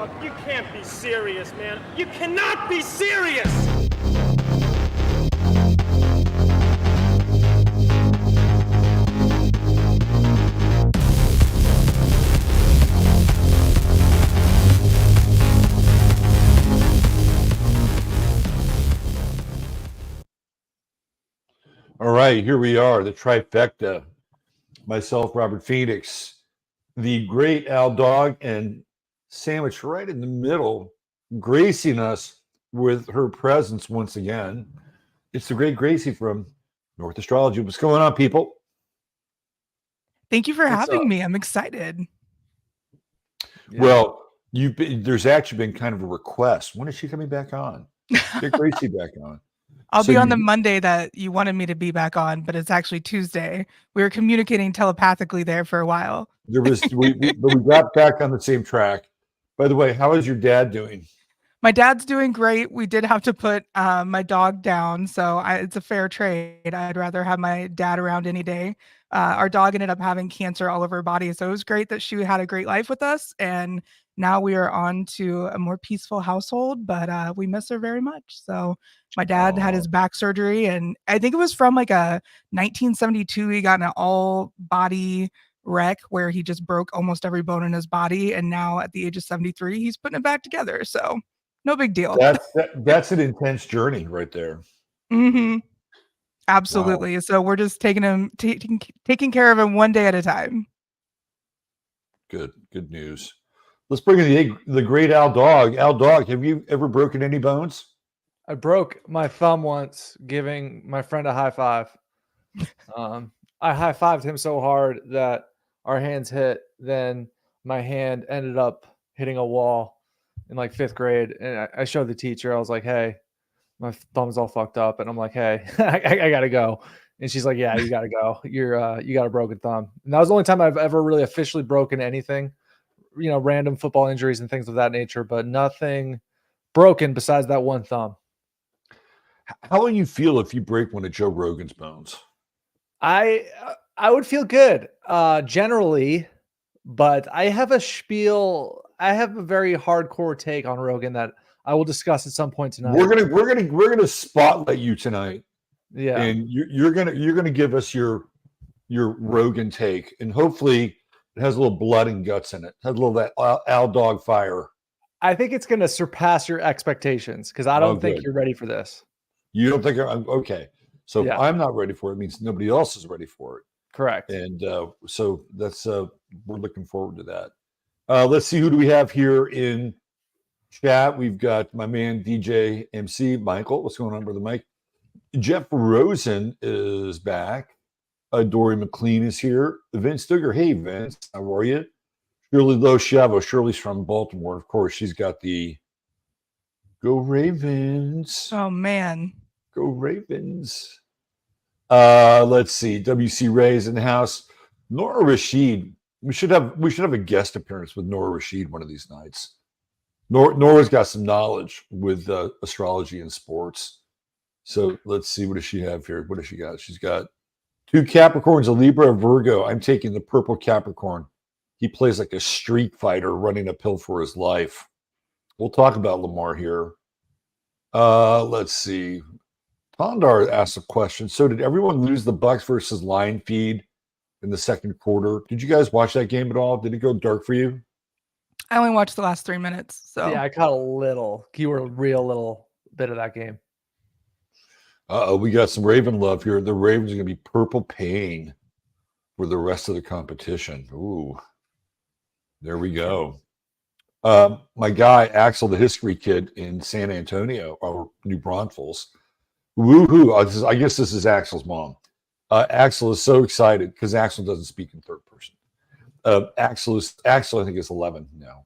You can't be serious, man. You cannot be serious! All right, here we are, the trifecta. Myself, Robert Phoenix, the great Dawg, and sandwiched right in the middle, gracing us with her presence once again. It's the great Gracey from North Astrology. What's going on, people? Thank you for having me. I'm excited. Yeah. Well, there's actually been kind of a request. When is she coming back on? Get Gracey back on. I'll be on the Monday that you wanted me to be back on, but it's actually Tuesday. We were communicating telepathically there for a while. But we got back on the same track. By the way, how is your dad doing? My dad's doing great. We did have to put my dog down, so it's a fair trade. I'd rather have my dad around any day. Our dog ended up having cancer all over her body, so it was great that she had a great life with us, and now we are on to a more peaceful household, but we miss her very much. So my dad had his back surgery, and I think it was from like a 1972. He got in an all body wreck where he just broke almost every bone in his body. And now at the age of 73, he's putting it back together. So no big deal. That's an intense journey right there. Mm-hmm. Absolutely. Wow. So we're just taking care of him one day at a time. Good news. Let's bring in the great Dawg. Dawg, have you ever broken any bones? I broke my thumb once giving my friend a high five. I high-fived him so hard that our hands hit. Then my hand ended up hitting a wall in like 5th grade. And I showed the teacher. I was like, hey, my thumb's all fucked up. And I'm like, hey, I got to go. And she's like, yeah, you got to go. You got a broken thumb. And that was the only time I've ever really officially broken anything. You know, random football injuries and things of that nature, but nothing broken besides that one thumb. How will you feel if you break one of Joe Rogan's bones? I would feel good generally, but I have a spiel. I have a very hardcore take on Rogan that I will discuss at some point tonight. We're gonna spotlight you tonight. Yeah, and you're gonna give us your Rogan take, and hopefully it has a little blood and guts in it. It has a little of that Dawg fire. I think it's gonna surpass your expectations because I don't think you're ready for this. You don't think I'm okay? So if I'm not ready for it, it means nobody else is ready for it. Correct. And so that's we're looking forward to that. Let's see, who do we have here in chat? We've got my man DJ MC Michael. What's going on, brother Mike? Jeff Rosen is back. Dory McLean is here. Vince Duggar. Hey, Vince, how are you? Shirley Lochavo. Shirley's from Baltimore. Of course, she's got the Go Ravens. Oh, man. Go Ravens. Let's see. WC Ray's in the house. Nora Rashid. We should have a guest appearance with Nora Rashid one of these nights. Nora's got some knowledge with astrology and sports. So let's see. What does she have here? What does she got? She's got 2 Capricorns, a Libra, a Virgo. I'm taking the purple Capricorn. He plays like a street fighter running uphill for his life. We'll talk about Lamar here. Let's see. Tondar asked a question. So did everyone lose the Bucks versus Lion feed in the second quarter? Did you guys watch that game at all? Did it go dark for you? I only watched the last 3 minutes. So yeah, I caught a little real little bit of that game. We got some Raven love here. The Ravens are going to be purple pain for the rest of the competition. Ooh, there we go. My guy, Axel, the history kid in San Antonio, or New Braunfels. Woohoo. I guess this is Axel's mom. Axel is so excited because Axel doesn't speak in third person. Axel, I think, is 11 now.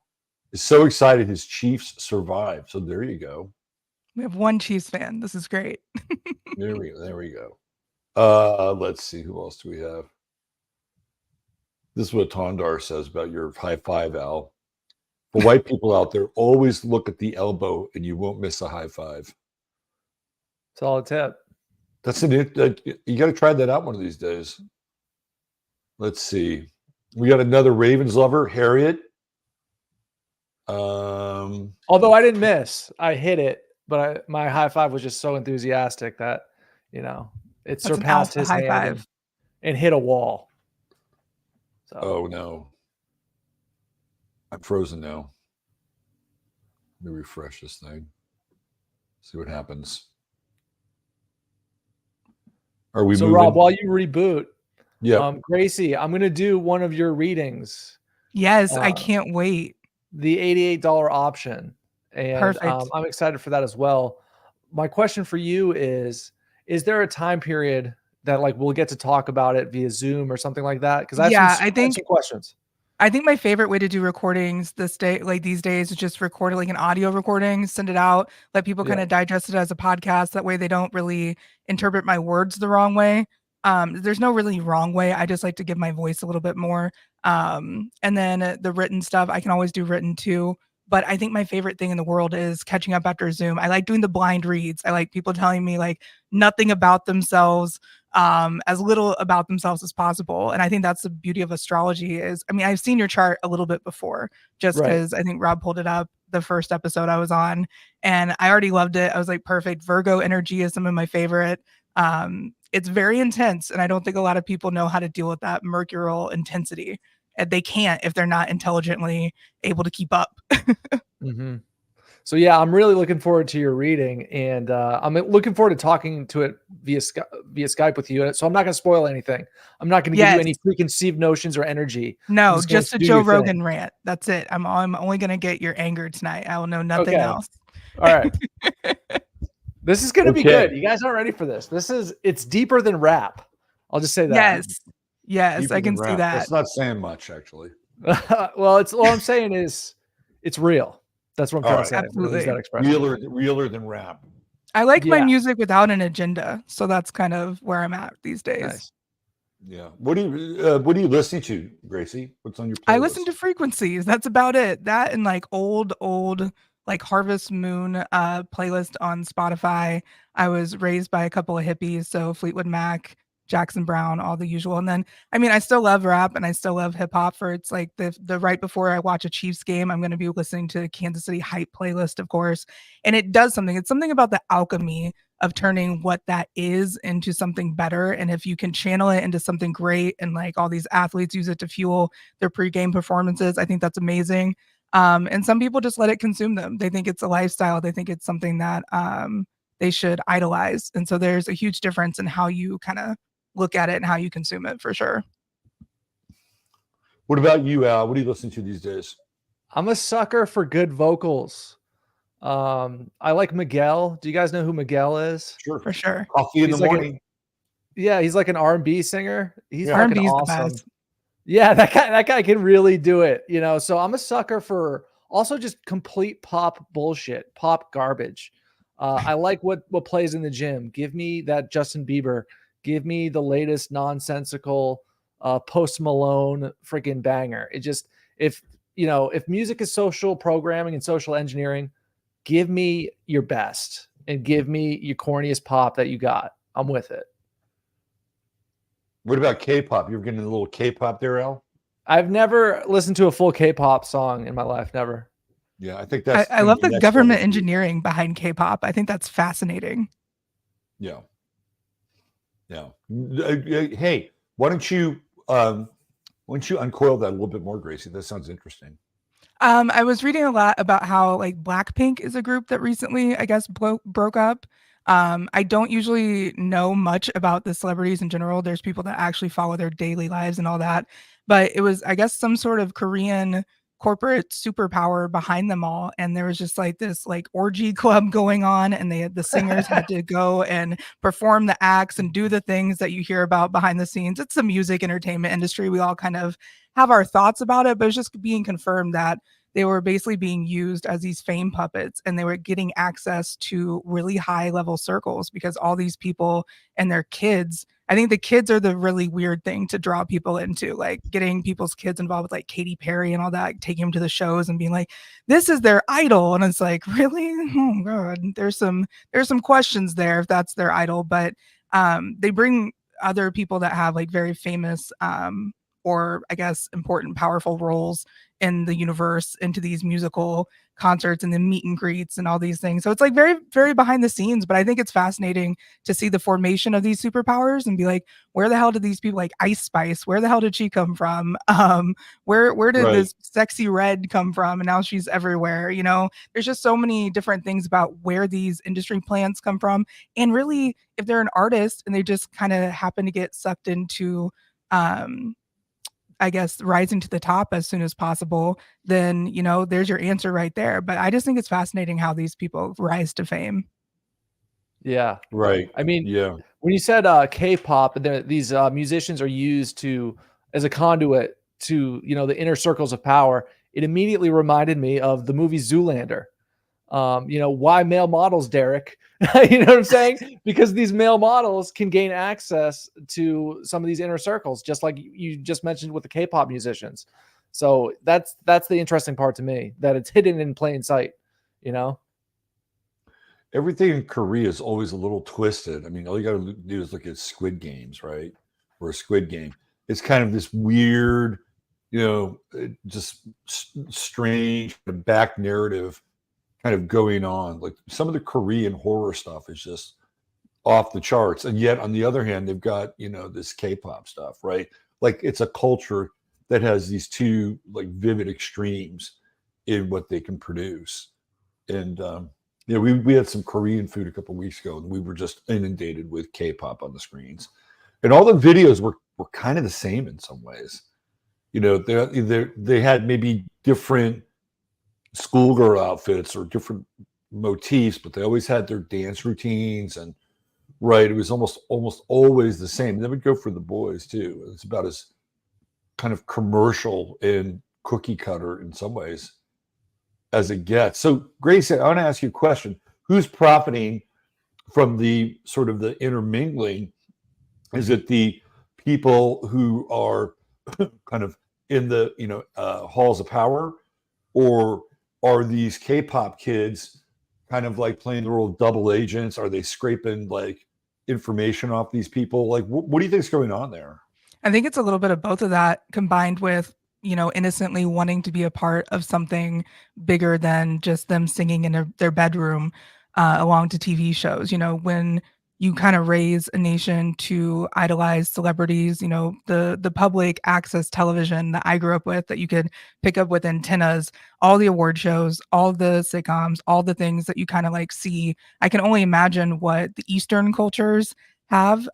Is so excited his Chiefs survived. So there you go. We have one Chiefs fan. This is great. There we go. Let's see. Who else do we have? This is what Tondar says about your high five, Al. For white people out there, always look at the elbow and you won't miss a high five. Solid tip. That's you got to try that out one of these days. Let's see. We got another Ravens lover, Harriet. Although I didn't miss, I hit it, but my high five was just so enthusiastic that, it That's an surpassed alpha his high hand five. and hit a wall. So Oh no, I'm frozen now. Let me refresh this thing. See what happens. Are we so moving? Rob, while you reboot, Yeah. Gracey, I'm gonna do one of your readings, Yes, I can't wait. the $88 option, and Perfect. I'm excited for that as well. My question for you is there a time period that like we'll get to talk about it via Zoom or something like that? Because I have some questions. I think my favorite way to do recordings these days is just record like an audio recording, send it out, let people kind of digest it as a podcast. That way they don't really interpret my words the wrong way. There's no really wrong way. I just like to give my voice a little bit more. And then the written stuff, I can always do written too. But I think my favorite thing in the world is catching up after Zoom. I like doing the blind reads. I like people telling me like nothing about themselves, as little about themselves as possible. And I think that's the beauty of astrology is, I mean, I've seen your chart a little bit before just because I think Rob pulled it up the first episode I was on and I already loved it. I was like, perfect. Virgo energy is some of my favorite. It's very intense. And I don't think a lot of people know how to deal with that mercurial intensity. And they can't if they're not intelligently able to keep up. Mm-hmm. So yeah, I'm really looking forward to your reading, and I'm looking forward to talking to it via Skype with you. So I'm not going to spoil anything. I'm not going to give you any preconceived notions or energy. No, just a Joe Rogan rant. That's it. I'm only going to get your anger tonight. I will know nothing else. All right. This is going to be good. You guys aren't ready for this. It's deeper than rap. I'll just say that. Yes, Deeper I can see that. That's not saying much, actually. Well, all I'm saying is it's real. That's what I'm trying to say. Absolutely. That expression. Realer than rap. I like my music without an agenda, so that's kind of where I'm at these days. Nice. Yeah. What are you listening to, Gracey? What's on your playlist? I listen to frequencies. That's about it. That and like old like Harvest Moon playlist on Spotify. I was raised by a couple of hippies, so Fleetwood Mac, Jackson Brown, all the usual. And then, I mean, I still love rap and I still love hip hop. For it's like the right before I watch a Chiefs game, I'm going to be listening to the Kansas City Hype playlist, of course. And it does something. It's something about the alchemy of turning what that is into something better. And if you can channel it into something great, and like all these athletes use it to fuel their pregame performances, I think that's amazing. And some people just let it consume them. They think it's a lifestyle. They think it's something that they should idolize. And so there's a huge difference in how you kind of look at it and how you consume it, for sure. What about you, Al? What are you listening to these days? I'm a sucker for good vocals. I like Miguel. Do you guys know who Miguel is? Sure. For sure. Coffee in the morning. He's like an R&B singer. He's R&B is awesome. the best. Yeah, that guy can really do it, So I'm a sucker for also just complete pop bullshit, pop garbage. I like what plays in the gym. Give me that Justin Bieber. Give me the latest nonsensical Post Malone freaking banger. It just, if music is social programming and social engineering, give me your best and give me your corniest pop that you got. I'm with it. What about K-pop? You're getting a little K-pop there, Al? I've never listened to a full K-pop song in my life. Never. Yeah, I think that's. I love the government engineering behind K-pop. I think that's fascinating. Yeah. Yeah. Hey, why don't you uncoil that a little bit more, Gracey? That sounds interesting. I was reading a lot about how like Blackpink is a group that recently, I guess, broke up. I don't usually know much about the celebrities in general. There's people that actually follow their daily lives and all that. But it was, I guess, some sort of Korean corporate superpower behind them all. And there was just like this like orgy club going on, and the singers had to go and perform the acts and do the things that you hear about behind the scenes. It's the music entertainment industry. We all kind of have our thoughts about it, but it's just being confirmed that they were basically being used as these fame puppets, and they were getting access to really high level circles because all these people and their kids, I think the kids are the really weird thing to draw people into, like getting people's kids involved with like Katy Perry and all that, like, taking them to the shows and being like, this is their idol. And it's like, really? Oh God, there's some questions there if that's their idol, but they bring other people that have like very famous or I guess important, powerful roles in the universe, into these musical concerts and the meet and greets and all these things. So it's like very, very behind the scenes, but I think it's fascinating to see the formation of these superpowers and be like, where the hell did these people, like Ice Spice, where the hell did she come from? Where did Right. this sexy red come from? And now she's everywhere. You know, there's just so many different things about where these industry plants come from. And really, if they're an artist and they just kind of happen to get sucked into I guess rising to the top as soon as possible, then, you know, there's your answer right there. But I just think it's fascinating how these people rise to fame. Yeah. Right. I mean, Yeah. when you said K-pop, and these musicians are used as a conduit to, you know, the inner circles of power, it immediately reminded me of the movie Zoolander. You know, why male models, Derek? You know what I'm saying? Because these male models can gain access to some of these inner circles, just like you just mentioned with the K-pop musicians. So that's the interesting part to me, that it's hidden in plain sight, you know? Everything in Korea is always a little twisted. I mean, all you got to do is look at Squid Games, right? Or a Squid Game. It's kind of this weird, you know, just strange back narrative kind of going on. Like some of the Korean horror stuff is just off the charts. And yet, on the other hand, they've got, you know, this K-pop stuff, right? Like it's a culture that has these two like vivid extremes in what they can produce. And, you know, we had some Korean food a couple of weeks ago, and we were just inundated with K-pop on the screens. And all the videos were kind of the same in some ways. You know, they had maybe different schoolgirl outfits or different motifs, but they always had their dance routines, and right, it was almost always the same. They would go for the boys too. It's about as kind of commercial and cookie cutter in some ways as it gets. So, Gracey, I want to ask you a question. Who's profiting from the sort of the intermingling? Is it the people who are kind of in the, you know, halls of power, or are these K-pop kids kind of like playing the role of double agents? Are they scraping like information off these people? Like, what do you think is going on there? I think it's a little bit of both of that combined with, you know, innocently wanting to be a part of something bigger than just them singing in their bedroom along to TV shows. You know, when you kind of raise a nation to idolize celebrities, you know, the public access television that I grew up with, that you could pick up with antennas, all the award shows, all the sitcoms, all the things that you kind of like see. I can only imagine what the Eastern cultures have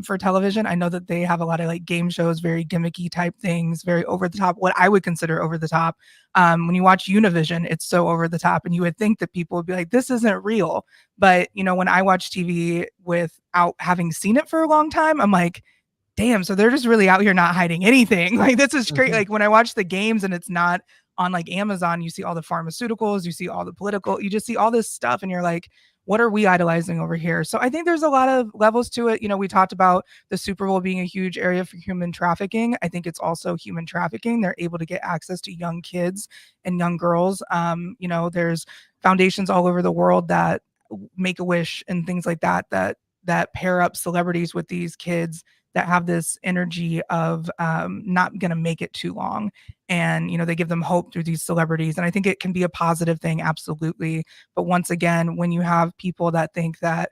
for television. I know that they have a lot of like game shows, very gimmicky type things, very over the top, what I would consider over the top. When you watch Univision, it's so over the top, and you would think that people would be like, this isn't real. But, you know, when I watch TV without having seen it for a long time, I'm like, damn, so they're just really out here not hiding anything. Like, this is great. Like when I watch the games and it's not on like Amazon, you see all the pharmaceuticals, you see all the political, you just see all this stuff, and you're like, what are we idolizing over here? So I think there's a lot of levels to it. You know, we talked about the Super Bowl being a huge area for human trafficking. I think it's also human trafficking. They're able to get access to young kids and young girls. You know, there's foundations all over the world that Make-A-Wish and things like that that pair up celebrities with these kids that have this energy of not going to make it too long. And, you know, they give them hope through these celebrities. And I think it can be a positive thing, absolutely. But once again, when you have people that think that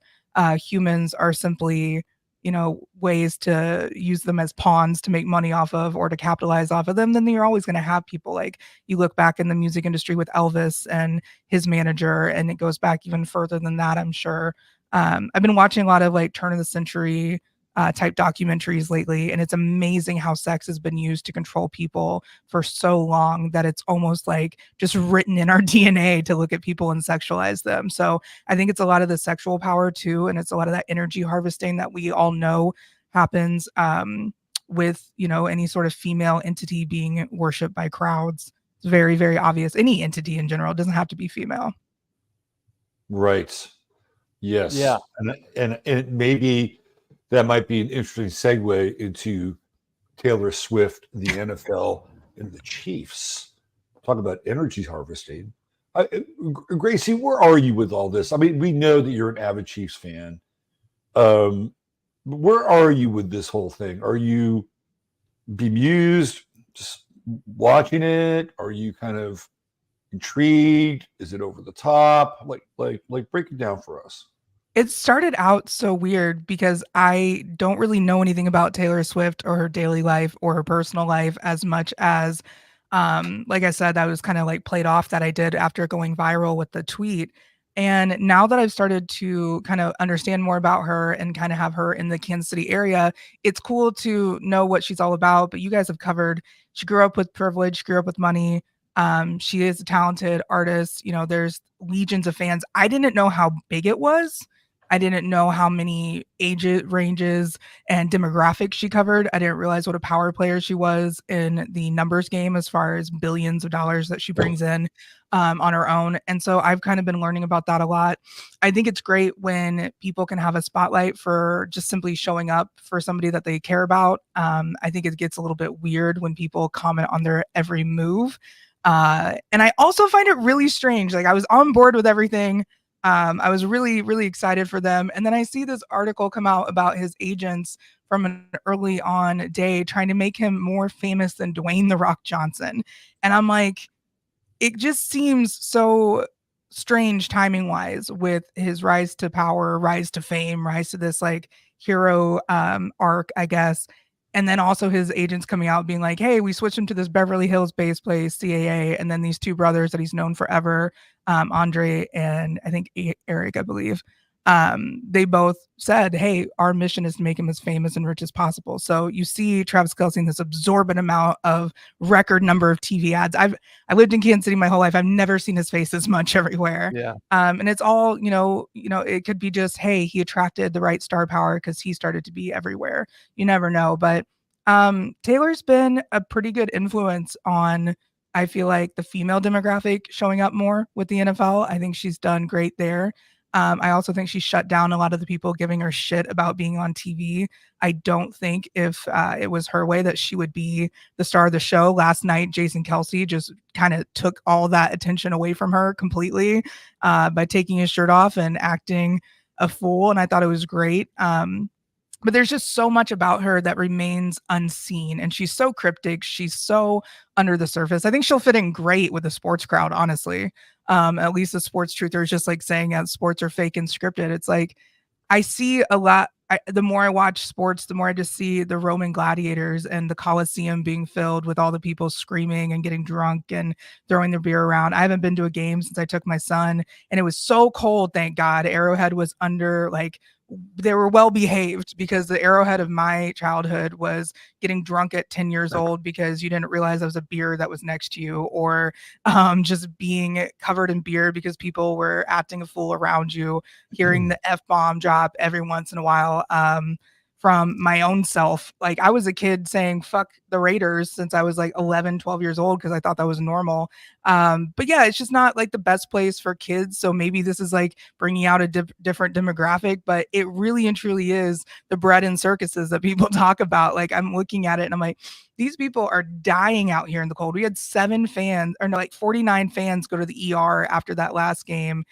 humans are simply, you know, ways to use them as pawns to make money off of or to capitalize off of them, then you're always going to have people like, you look back in the music industry with Elvis and his manager, and it goes back even further than that, I'm sure. I've been watching a lot of like turn of the century type documentaries lately, and it's amazing how sex has been used to control people for so long that it's almost like just written in our DNA to look at people and sexualize them. So I think it's a lot of the sexual power too, and it's a lot of that energy harvesting that we all know happens with, you know, any sort of female entity being worshipped by crowds. It's very, very obvious. Any entity in general, it doesn't have to be female. Right. Yes. Yeah. And maybe that might be an interesting segue into Taylor Swift, the NFL, and the Chiefs. Talk about energy harvesting. Gracey, where are you with all this? I mean, we know that you're an avid Chiefs fan. Where are you with this whole thing? Are you bemused just watching it? Are you kind of intrigued? Is it over the top? Like break it down for us. It started out so weird because I don't really know anything about Taylor Swift or her daily life or her personal life as much as, like I said, that was kind of like played off that I did after going viral with the tweet. And now that I've started to kind of understand more about her and kind of have her in the Kansas City area, it's cool to know what she's all about. But you guys have covered, she grew up with privilege, grew up with money. She is a talented artist. You know, there's legions of fans. I didn't know how big it was. I didn't know how many age ranges and demographics she covered. I didn't realize what a power player she was in the numbers game as far as billions of dollars that she brings in on her own. And so I've kind of been learning about that a lot. I think it's great when people can have a spotlight for just simply showing up for somebody that they care about. I think it gets a little bit weird when people comment on their every move. And I also find it really strange. Like I was on board with everything. I was really, really excited for them. And then I see this article come out about his agents from an early on day trying to make him more famous than Dwayne The Rock Johnson. And I'm like, it just seems so strange timing wise with his rise to power, rise to fame, rise to this like hero arc, I guess. And then also his agents coming out being like, hey, we switched him to this Beverly Hills based place, CAA. And then these two brothers that he's known forever, Andre and I think Eric, I believe, they both said, hey, our mission is to make him as famous and rich as possible. So you see Travis Kelce in this absorbent amount of record number of TV ads. I lived in Kansas City my whole life. I've never seen his face as much everywhere. Yeah. And it's all, it could be just, hey, he attracted the right star power because he started to be everywhere. You never know. But Taylor's been a pretty good influence on, I feel like, the female demographic showing up more with the NFL. I think she's done great there. I also think she shut down a lot of the people giving her shit about being on TV. I don't think if it was her way that she would be the star of the show. Last night, Jason Kelce just kind of took all that attention away from her completely by taking his shirt off and acting a fool. And I thought it was great. But there's just so much about her that remains unseen. And she's so cryptic. She's so under the surface. I think she'll fit in great with the sports crowd, honestly. At least the sports truthers just like saying that sports are fake and scripted. It's like, I see a lot. The more I watch sports, the more I just see the Roman gladiators and the Coliseum being filled with all the people screaming and getting drunk and throwing their beer around. I haven't been to a game since I took my son, and it was so cold. Thank God. Arrowhead was under, like, they were well behaved, because the Arrowhead of my childhood was getting drunk at 10 years old because you didn't realize there was a beer that was next to you, or just being covered in beer because people were acting a fool around you, hearing the F-bomb drop every once in a while. From my own self. Like, I was a kid saying fuck the Raiders since I was like 11, 12 years old, because I thought that was normal. But yeah, it's just not like the best place for kids. So maybe this is like bringing out a different demographic, but it really and truly is the bread and circuses that people talk about. Like, I'm looking at it and I'm like, these people are dying out here in the cold. We had 49 fans go to the ER after that last game.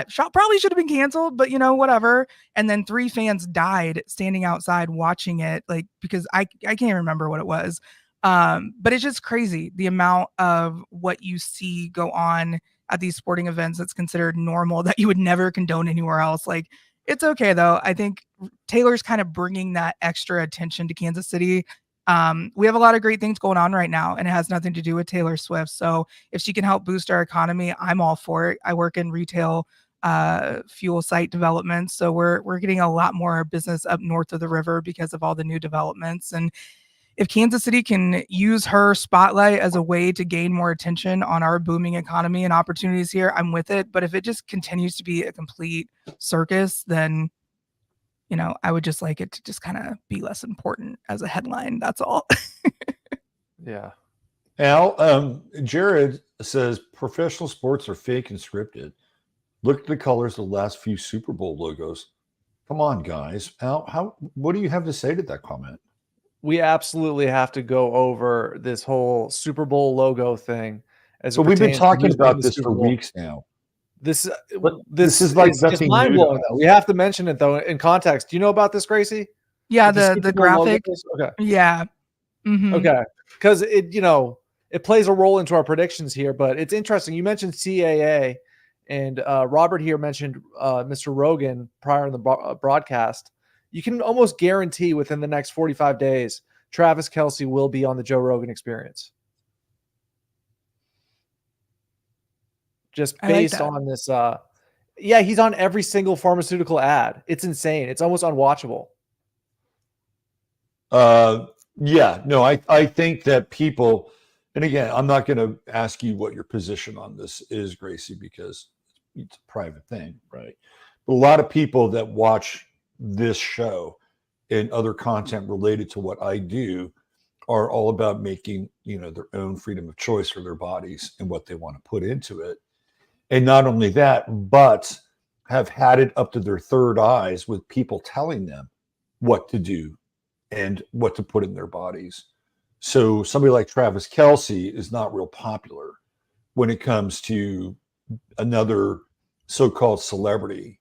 Shot probably should have been canceled, but whatever. And then 3 fans died standing outside watching it, like, because I can't remember what it was. But it's just crazy the amount of what you see go on at these sporting events that's considered normal that you would never condone anywhere else. Like, it's okay though. I think Taylor's kind of bringing that extra attention to Kansas City. We have a lot of great things going on right now, and it has nothing to do with Taylor Swift. So if she can help boost our economy, I'm all for it. I work in retail fuel site development, so we're getting a lot more business up north of the river because of all the new developments. And if Kansas City can use her spotlight as a way to gain more attention on our booming economy and opportunities here, I'm with it. But if it just continues to be a complete circus, then I would just like it to just kind of be less important as a headline. That's all. Yeah. Al, Jared says professional sports are fake and scripted. Look at the colors of the last few Super Bowl logos. Come on, guys. Al, what do you have to say to that comment? We absolutely have to go over this whole Super Bowl logo thing. So we've been talking about this for weeks now. This is like it's mind blowing though. We have to mention it though in context. Do you know about this, Gracie? Yeah, the graphic. Okay. Yeah. Mhm. Okay, because it plays a role into our predictions here, but it's interesting. You mentioned CAA, and Robert here mentioned Mr. Rogan prior in the broadcast. You can almost guarantee within the next 45 days, Travis Kelce will be on the Joe Rogan Experience. Just I like based that. on this. Yeah, he's on every single pharmaceutical ad. It's insane. It's almost unwatchable. Yeah, no, I think that people, and again, I'm not going to ask you what your position on this is, Gracey, because it's a private thing, right? But a lot of people that watch this show and other content related to what I do are all about making, their own freedom of choice for their bodies and what they want to put into it. And not only that, but have had it up to their third eyes with people telling them what to do and what to put in their bodies. So somebody like Travis Kelce is not real popular when it comes to another so-called celebrity,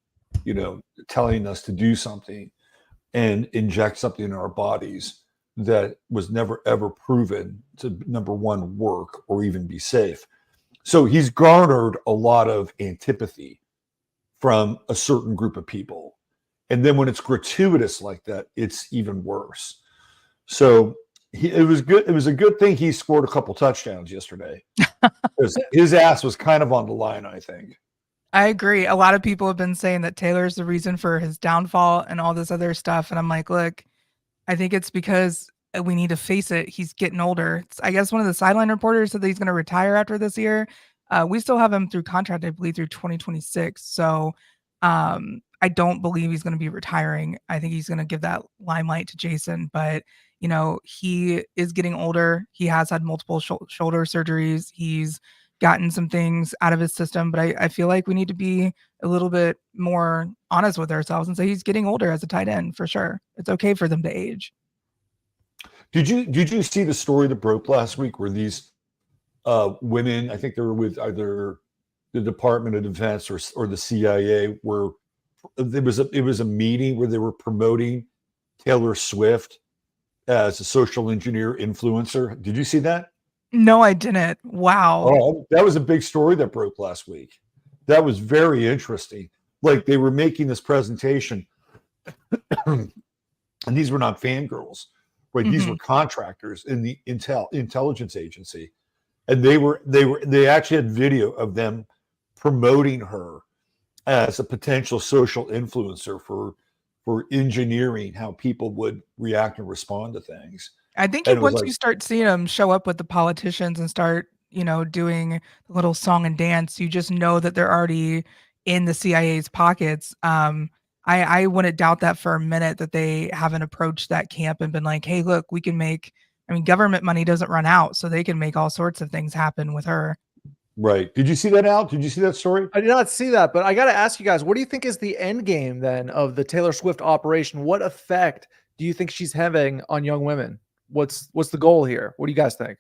telling us to do something and inject something in our bodies that was never ever proven to, number one, work or even be safe. So he's garnered a lot of antipathy from a certain group of people. And then when it's gratuitous like that, it's even worse. So it was good. It was a good thing he scored a couple touchdowns yesterday. Because his ass was kind of on the line, I think. I agree. A lot of people have been saying that Taylor's the reason for his downfall and all this other stuff. And I'm like, look, I think it's because we need to face it. He's getting older. I guess one of the sideline reporters said that he's going to retire after this year. We still have him through contract, I believe, through 2026. So I don't believe he's going to be retiring. I think he's going to give that limelight to Jason. But, he is getting older. He has had multiple shoulder surgeries. He's gotten some things out of his system. But I feel like we need to be a little bit more honest with ourselves and say he's getting older as a tight end for sure. It's okay for them to age. Did you see the story that broke last week where these women, I think they were with either the Department of Defense or the CIA, where it was a meeting where they were promoting Taylor Swift as a social engineer influencer. Did you see that? No, I didn't. Wow. Oh, that was a big story that broke last week. That was very interesting. Like they were making this presentation, and these were not fangirls, right? These were contractors in the intelligence agency, and they actually had video of them promoting her as a potential social influencer for engineering how people would react and respond to things. I think And it was once like, you start seeing them show up with the politicians and start, doing the little song and dance, you just know that they're already in the CIA's pockets. I wouldn't doubt that for a minute that they haven't approached that camp and been like, hey, look, we can government money doesn't run out, so they can make all sorts of things happen with her. right. Did you see that, Al? Did you see that story? I did not see that, but I got to ask you guys, what do you think is the end game then of the Taylor Swift operation? What effect do you think she's having on young women? What's the goal here? What do you guys think?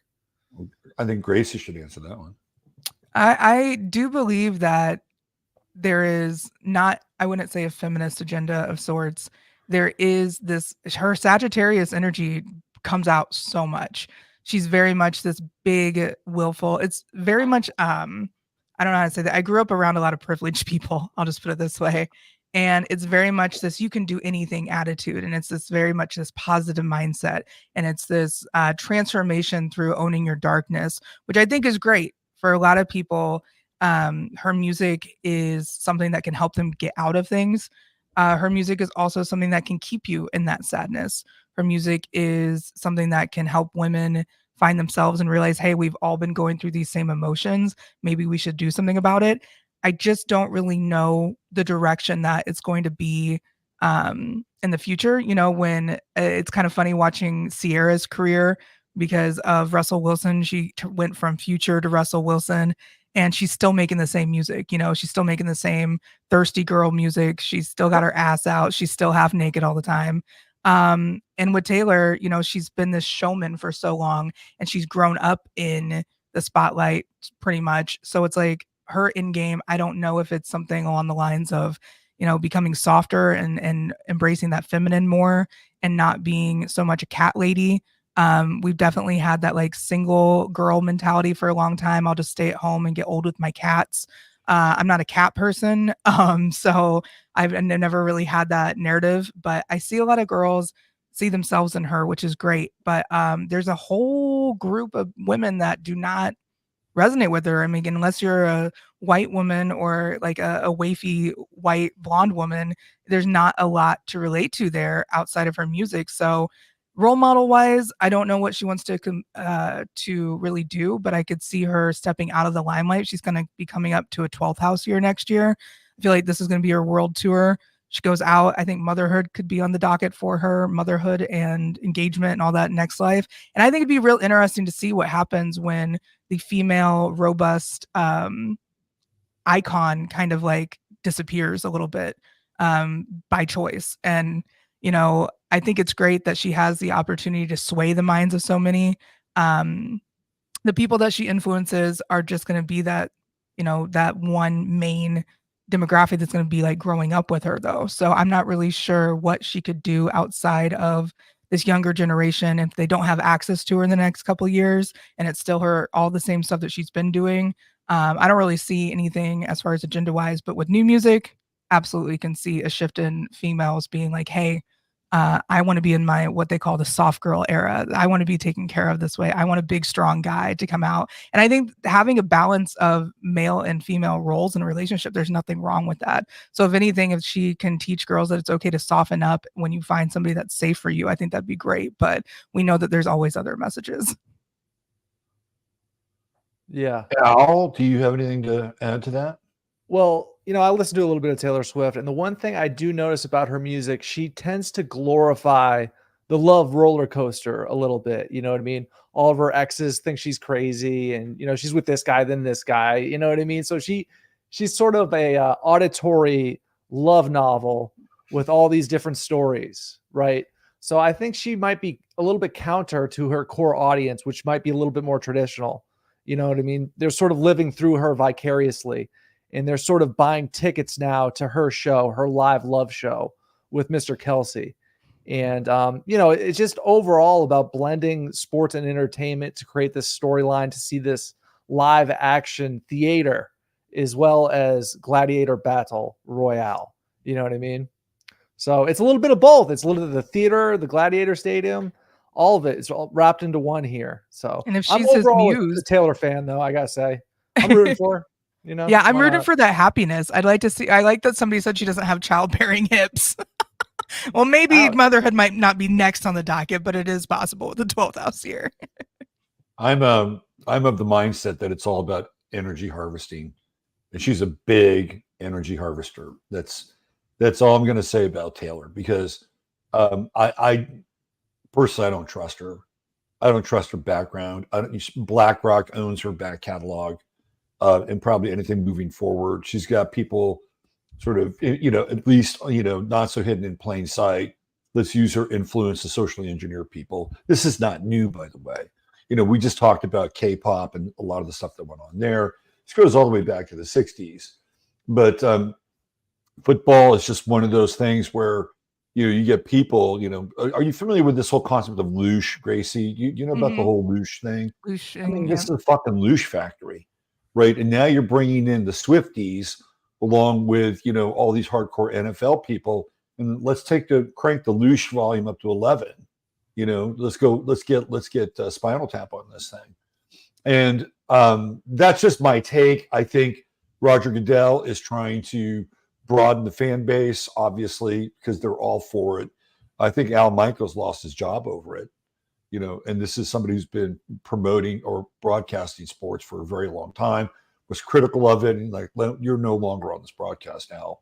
I think Gracey should answer that one. I do believe that there is not, I wouldn't say a feminist agenda of sorts. There is her Sagittarius energy comes out so much. She's very much this big, willful. It's very much, I don't know how to say that. I grew up around a lot of privileged people. I'll just put it this way. And it's very much this you can do anything attitude. And it's this very much this positive mindset. And it's this transformation through owning your darkness, which I think is great for a lot of people. Her music is something that can help them get out of things. Her music is also something that can keep you in that sadness. Her music is something that can help women find themselves and realize, hey, we've all been going through these same emotions. Maybe we should do something about it. I just don't really know the direction that it's going to be in the future. When it's kind of funny watching Sierra's career because of Russell Wilson. She went from Future to Russell Wilson. And she's still making the same music. She's still making the same thirsty girl music. She's still got her ass out. She's still half naked all the time. And with Taylor, she's been this showman for so long and she's grown up in the spotlight pretty much. So it's like her in game. I don't know if it's something along the lines of, becoming softer and embracing that feminine more and not being so much a cat lady. We've definitely had that like single girl mentality for a long time. I'll just stay at home and get old with my cats. I'm not a cat person, so I've never really had that narrative. But I see a lot of girls see themselves in her, which is great. But there's a whole group of women that do not resonate with her. I mean, unless you're a white woman or like a wafy white blonde woman, there's not a lot to relate to there outside of her music. So, role model wise, I don't know what she wants to really do, but I could see her stepping out of the limelight. She's going to be coming up to a 12th house year next year. I feel like this is going to be her world tour. She goes out. I think motherhood could be on the docket for her, motherhood and engagement and all that next life. And I think it'd be real interesting to see what happens when the female robust icon kind of like disappears a little bit by choice. And, I think it's great that she has the opportunity to sway the minds of so many. The people that she influences are just going to be that, that one main demographic that's going to be like growing up with her though. So I'm not really sure what she could do outside of this younger generation if they don't have access to her in the next couple of years and it's still her all the same stuff that she's been doing. I don't really see anything as far as agenda wise, but with new music, absolutely can see a shift in females being like, hey, I want to be in my what they call the soft girl era. I want to be taken care of this way. I want a big, strong guy to come out. And I think having a balance of male and female roles in a relationship, there's nothing wrong with that. So if anything, if she can teach girls that it's okay to soften up when you find somebody that's safe for you, I think that'd be great. But we know that there's always other messages. Yeah. Al, do you have anything to add to that? Well, I listen to a little bit of Taylor Swift, and the one thing I do notice about her music, she tends to glorify the love roller coaster a little bit. You know what I mean? All of her exes think she's crazy, and she's with this guy, then this guy. You know what I mean? So she's sort of a auditory love novel with all these different stories, right? So I think she might be a little bit counter to her core audience, which might be a little bit more traditional. You know what I mean? They're sort of living through her vicariously. And they're sort of buying tickets now to her show, her live love show with Mr. Kelsey. And, it's just overall about blending sports and entertainment to create this storyline, to see this live action theater as well as gladiator battle royale. You know what I mean? So it's a little bit of both. It's a little bit of the theater, the gladiator stadium, all of it. It's all wrapped into one here. So And if I'm she's his overall muse, a Taylor fan, though, I got to say. I'm rooting for her. Yeah, I'm rooting for that happiness. I like that somebody said she doesn't have childbearing hips. Well, maybe motherhood might not be next on the docket, but it is possible with the 12th house year. I'm of the mindset that it's all about energy harvesting, and she's a big energy harvester. That's all I'm going to say about Taylor, because I personally, I don't trust her. I don't trust her background. BlackRock owns her back catalog. And probably anything moving forward. She's got people sort of, at least, not so hidden in plain sight. Let's use her influence to socially engineer people. This is not new, by the way. We just talked about K-pop and a lot of the stuff that went on there. This goes all the way back to the 60s. But football is just one of those things where, you get people, are you familiar with this whole concept of loosh, Gracey? You know about the whole loosh thing? Looshing, I mean, this is a fucking loosh factory. Right. And now you're bringing in the Swifties along with, all these hardcore NFL people. And let's crank the loosh volume up to 11. Let's get Spinal Tap on this thing. And that's just my take. I think Roger Goodell is trying to broaden the fan base, obviously, because they're all for it. I think Al Michaels lost his job over it. And this is somebody who's been promoting or broadcasting sports for a very long time, was critical of it, and like, you're no longer on this broadcast now.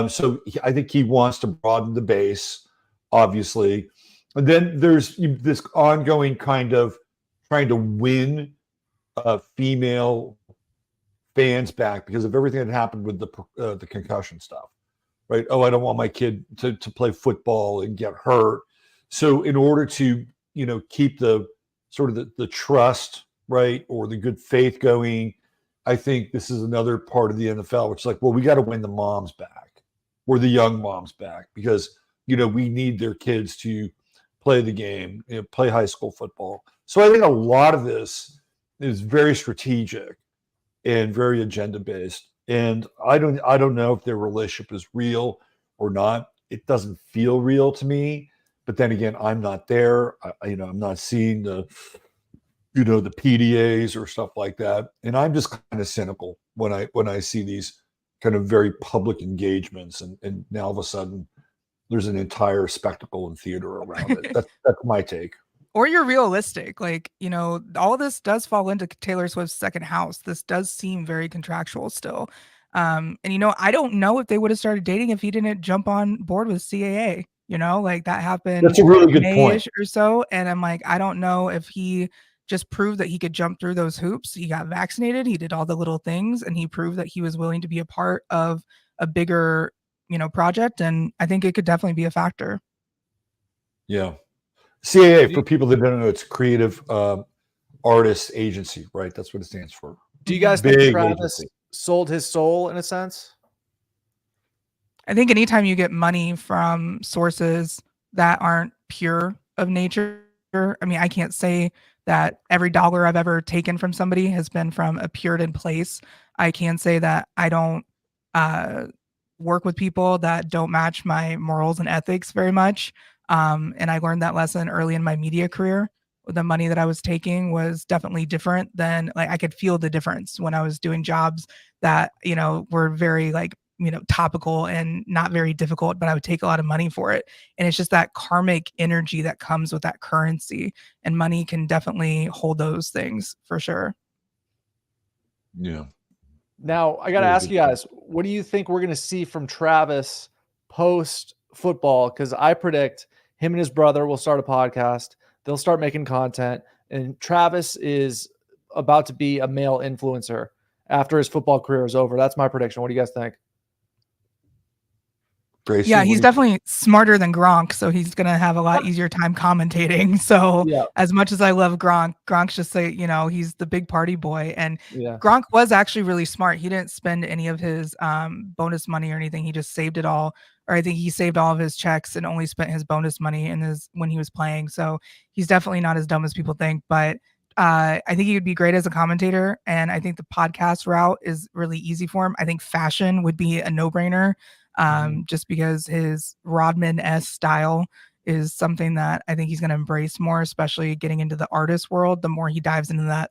So I think he wants to broaden the base, obviously. And then there's this ongoing kind of trying to win female fans back because of everything that happened with the concussion stuff, right? Oh, I don't want my kid to play football and get hurt. So in order to keep the sort of the trust, right, or the good faith going, I think this is another part of the NFL, which is like, well, we got to win the moms back or the young moms back, because we need their kids to play the game, play high school football. So I think a lot of this is very strategic and very agenda based. And I don't know if their relationship is real or not. It doesn't feel real to me. But then again, I'm not there. I'm not seeing the PDAs or stuff like that. And I'm just kind of cynical when I see these kind of very public engagements, and now all of a sudden there's an entire spectacle and theater around it. That's my take. Or you're realistic. Like, all of this does fall into Taylor Swift's second house. This does seem very contractual still. And I don't know if they would have started dating if he didn't jump on board with CAA. Like that happened. That's a really good point. May-ish or so. And I'm like, I don't know if he just proved that he could jump through those hoops. He got vaccinated. He did all the little things, and he proved that he was willing to be a part of a bigger, project. And I think it could definitely be a factor. Yeah. CAA, for people that don't know, it's Creative Artist Agency, right? That's what it stands for. Do you guys Big think Travis agency. sold his soul in a sense? I think anytime you get money from sources that aren't pure of nature, I mean, I can't say that every dollar I've ever taken from somebody has been from a Puritan place. I can say that I don't work with people that don't match my morals and ethics very much. And I learned that lesson early in my media career. The money that I was taking was definitely different than, like, I could feel the difference when I was doing jobs that, were very topical and not very difficult, but I would take a lot of money for it. And it's just that karmic energy that comes with that currency, and money can definitely hold those things for sure. Yeah. Now, I got to ask you guys, what do you think we're going to see from Travis post football? Because I predict him and his brother will start a podcast. They'll start making content. And Travis is about to be a male influencer after his football career is over. That's my prediction. What do you guys think? Gracey, Yeah, he's definitely smarter than Gronk, so he's going to have a lot easier time commentating. So as much as I love Gronk, Gronk's just he's the big party boy. And Gronk was actually really smart. He didn't spend any of his bonus money or anything. He just saved it all. Or I think he saved all of his checks and only spent his bonus money when he was playing. So he's definitely not as dumb as people think. But I think he would be great as a commentator. And I think the podcast route is really easy for him. I think fashion would be a no-brainer. Just because his Rodman-esque style is something that I think he's going to embrace more, especially getting into the artist world. The more he dives into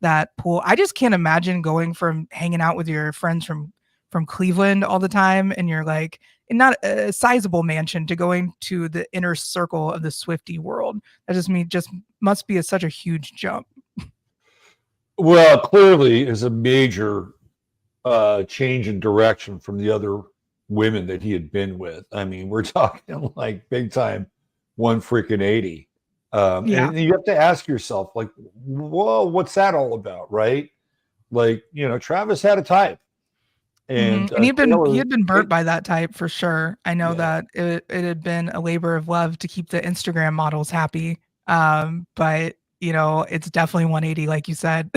that pool, I just can't imagine going from hanging out with your friends from Cleveland all the time, and you're like in not a sizable mansion, to going to the inner circle of the Swiftie world. That just must be such a huge jump. Well, clearly is a major change in direction from the other women that he had been with. I mean, we're talking like big time 180. And you have to ask yourself, like, whoa, what's that all about, right? Like, Travis had a type, and he had been burnt by that type for sure. I know that it had been a labor of love to keep the Instagram models happy, but it's definitely 180, like you said.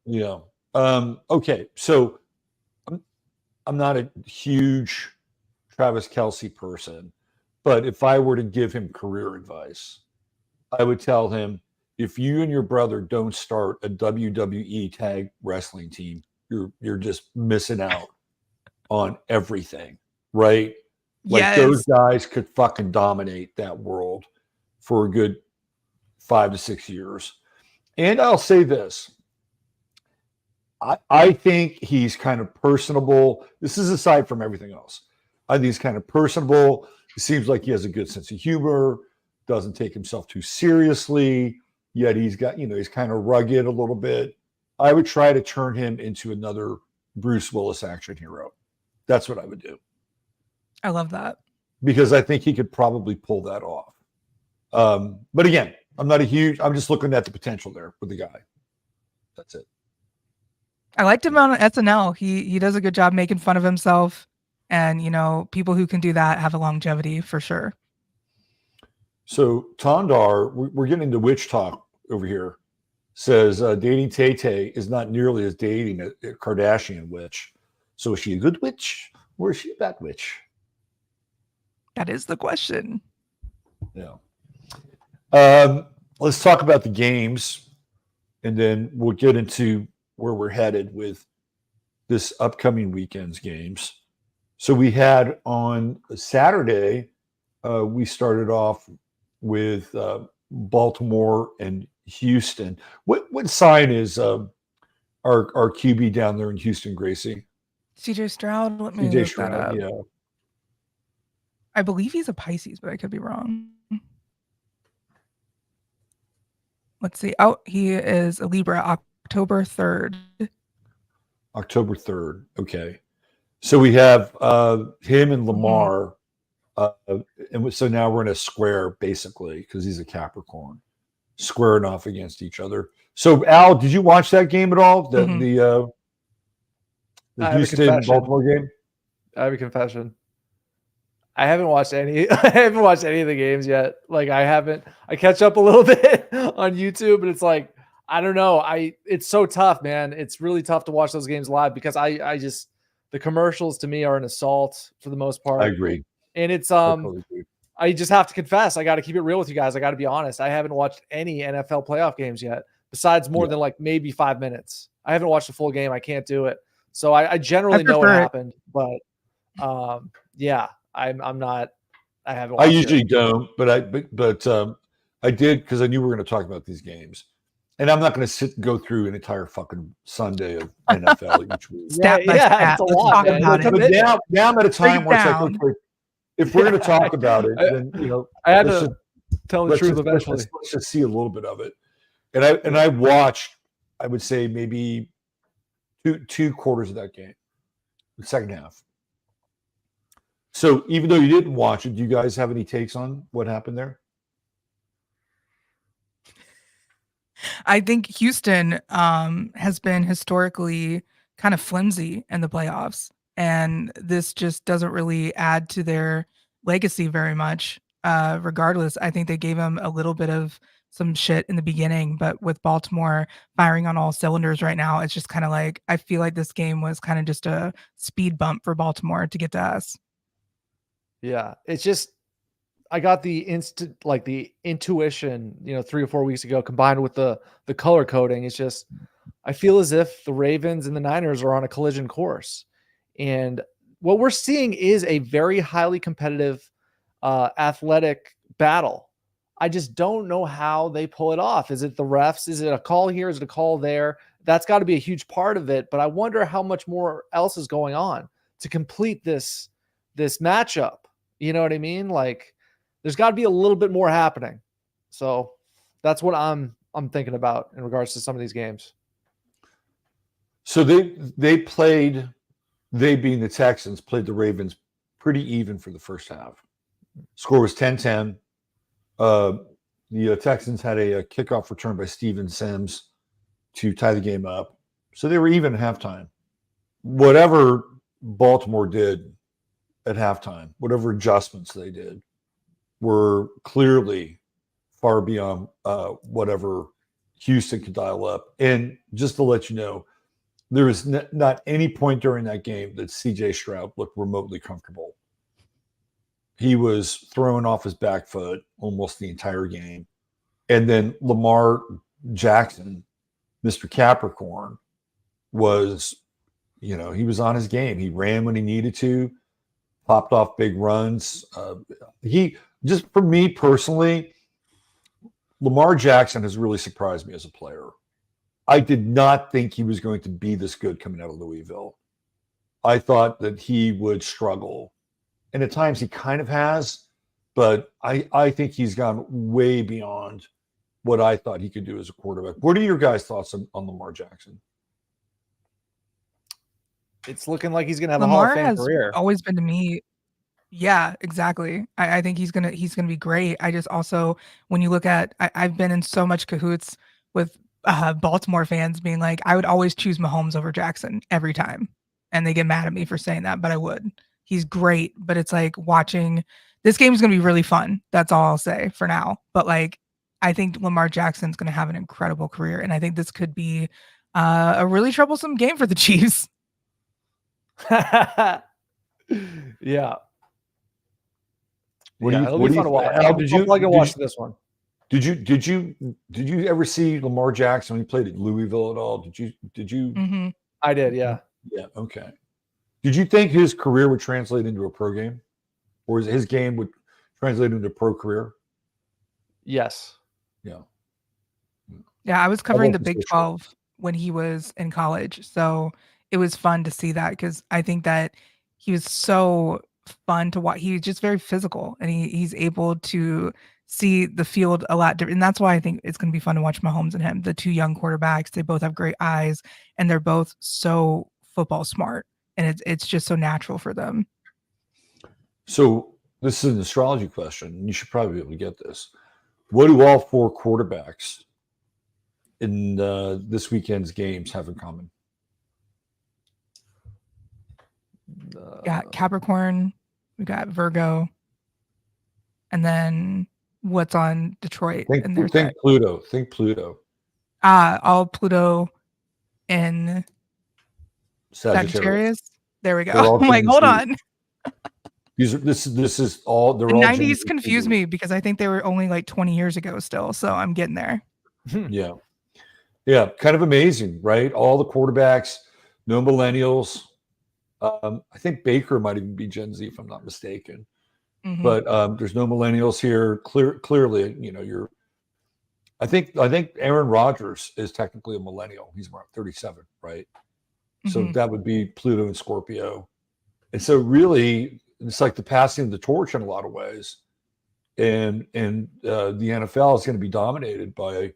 Yeah. Okay, so I'm not a huge Travis Kelce person, but if I were to give him career advice, I would tell him, if you and your brother don't start a WWE tag wrestling team, you're just missing out on everything, right? Like, those guys could fucking dominate that world for a good 5 to 6 years. And I'll say this. I think he's kind of personable. This is aside from everything else. I think he's kind of personable. It seems like he has a good sense of humor, doesn't take himself too seriously, yet he's got, he's kind of rugged a little bit. I would try to turn him into another Bruce Willis action hero. That's what I would do. I love that. Because I think he could probably pull that off. But again, I'm just looking at the potential there with the guy. That's it. I liked him on SNL. He does a good job making fun of himself, and people who can do that have a longevity for sure. So Tondar, we're getting into witch talk over here. Says dating Tay-Tay is not nearly as dating a Kardashian witch. So is she a good witch or is she a bad witch? That is the question. Yeah. Let's talk about the games, and then we'll get into where we're headed with this upcoming weekend's games. So we had on Saturday, we started off with Baltimore and Houston. What sign is our QB down there in Houston, Gracie? CJ Stroud. Let me CJ look that Stroud, up. yeah. I believe he's a Pisces, but I could be wrong. Let's see. Oh, he is a Libra, October 3rd. October 3rd. Okay. So we have him and Lamar. And so now we're in a square, basically, because he's a Capricorn, squaring off against each other. So, Al, did you watch that game at all? The Houston-Baltimore game? I have a confession. I haven't watched any. I haven't watched any of the games yet. Like I catch up a little bit on YouTube, but it's like I don't know. It's so tough, man. It's really tough to watch those games live because I just the commercials to me are an assault for the most part. I agree. And it's totally agree. I just have to confess. I got to keep it real with you guys. I got to be honest. I haven't watched any NFL playoff games yet, besides more than like maybe 5 minutes. I haven't watched a full game. I can't do it. So I generally know what happened, but yeah. I'm not. I haven't. I usually don't, but I did because I knew we were going to talk about these games, and I'm not going to sit and go through an entire fucking Sunday of NFL each week. Stat by stat. Let's talk about it. But now I'm at a time where it's like, okay, if we're going to talk about it, then I had to tell the truth eventually. Let's just see a little bit of it, and I watched. I would say maybe two quarters of that game, the second half. So even though you didn't watch it, do you guys have any takes on what happened there? I think Houston has been historically kind of flimsy in the playoffs, and this just doesn't really add to their legacy very much. Regardless, I think they gave him a little bit of some shit in the beginning, but with Baltimore firing on all cylinders right now, it's just kind of like I feel like this game was kind of just a speed bump for Baltimore to get to us. Yeah, it's just I got the intuition, 3 or 4 weeks ago, combined with the color coding. It's just I feel as if the Ravens and the Niners are on a collision course, and what we're seeing is a very highly competitive, athletic battle. I just don't know how they pull it off. Is it the refs? Is it a call here? Is it a call there? That's got to be a huge part of it. But I wonder how much more else is going on to complete this matchup. You know what I mean? Like there's got to be a little bit more happening. So that's what I'm thinking about in regards to some of these games. So they played, they being the Texans, played the Ravens pretty even for the first half. Score was 10-10. The Texans had a kickoff return by Steven Sims to tie the game up. So they were even at halftime. Whatever Baltimore did at halftime, whatever adjustments they did were clearly far beyond whatever Houston could dial up. And just to let you know, there was not any point during that game that CJ Stroud looked remotely comfortable. He was throwing off his back foot almost the entire game. And then Lamar Jackson, Mr. Capricorn, was, he was on his game. He ran when he needed to, popped off big runs. Just for me personally, Lamar Jackson has really surprised me as a player. I did not think he was going to be this good coming out of Louisville. I thought that he would struggle. And at times he kind of has, but I think he's gone way beyond what I thought he could do as a quarterback. What are your guys' thoughts on Lamar Jackson? It's looking like he's going to have a Hall of Fame career. Always been to me. Yeah, exactly. I think he's gonna be great. I just also, when you look at, I've been in so much cahoots with Baltimore fans being like, I would always choose Mahomes over Jackson every time, and they get mad at me for saying that, but I would. He's great, but it's like watching this game is gonna be really fun. That's all I'll say for now. But like, I think Lamar Jackson's gonna have an incredible career, and I think this could be a really troublesome game for the Chiefs. Yeah. What do you it'll be fun to watch. I'll watch this one. Did you ever see Lamar Jackson when he played at Louisville at all? Did you? Hmm. I did, yeah. Yeah. Okay. Did you think his career would translate into a pro game, or his game would translate into a pro career? Yes. Yeah. Yeah, I was covering the wasn't Big so sure. 12 when he was in college, so it was fun to see that because I think that he was so fun to watch. He's just very physical, and he's able to see the field a lot different. And that's why I think it's going to be fun to watch Mahomes and him, the two young quarterbacks. They both have great eyes, and they're both so football smart, and it's just so natural for them. So this is an astrology question. You should probably be able to get this. What do all four quarterbacks in this weekend's games have in common? Got Capricorn, we got Virgo, and then what's on Detroit and their Think Pluto. Think Pluto. all Pluto in Sagittarius. There we go. They're all I'm like, Gen hold Z. on. This is all. They're The all 90s Gen Z confused figures. me because I think they were only like 20 years ago still. So I'm getting there. Yeah. Yeah. Kind of amazing, right? All the quarterbacks, no millennials. I think Baker might even be Gen Z if I'm not mistaken. Mhm. But there's no millennials here. Clearly, I think Aaron Rodgers is technically a millennial. He's around 37, right? So Mhm. that would be Pluto and Scorpio. And so really, it's like the passing of the torch in a lot of ways. And the NFL is going to be dominated by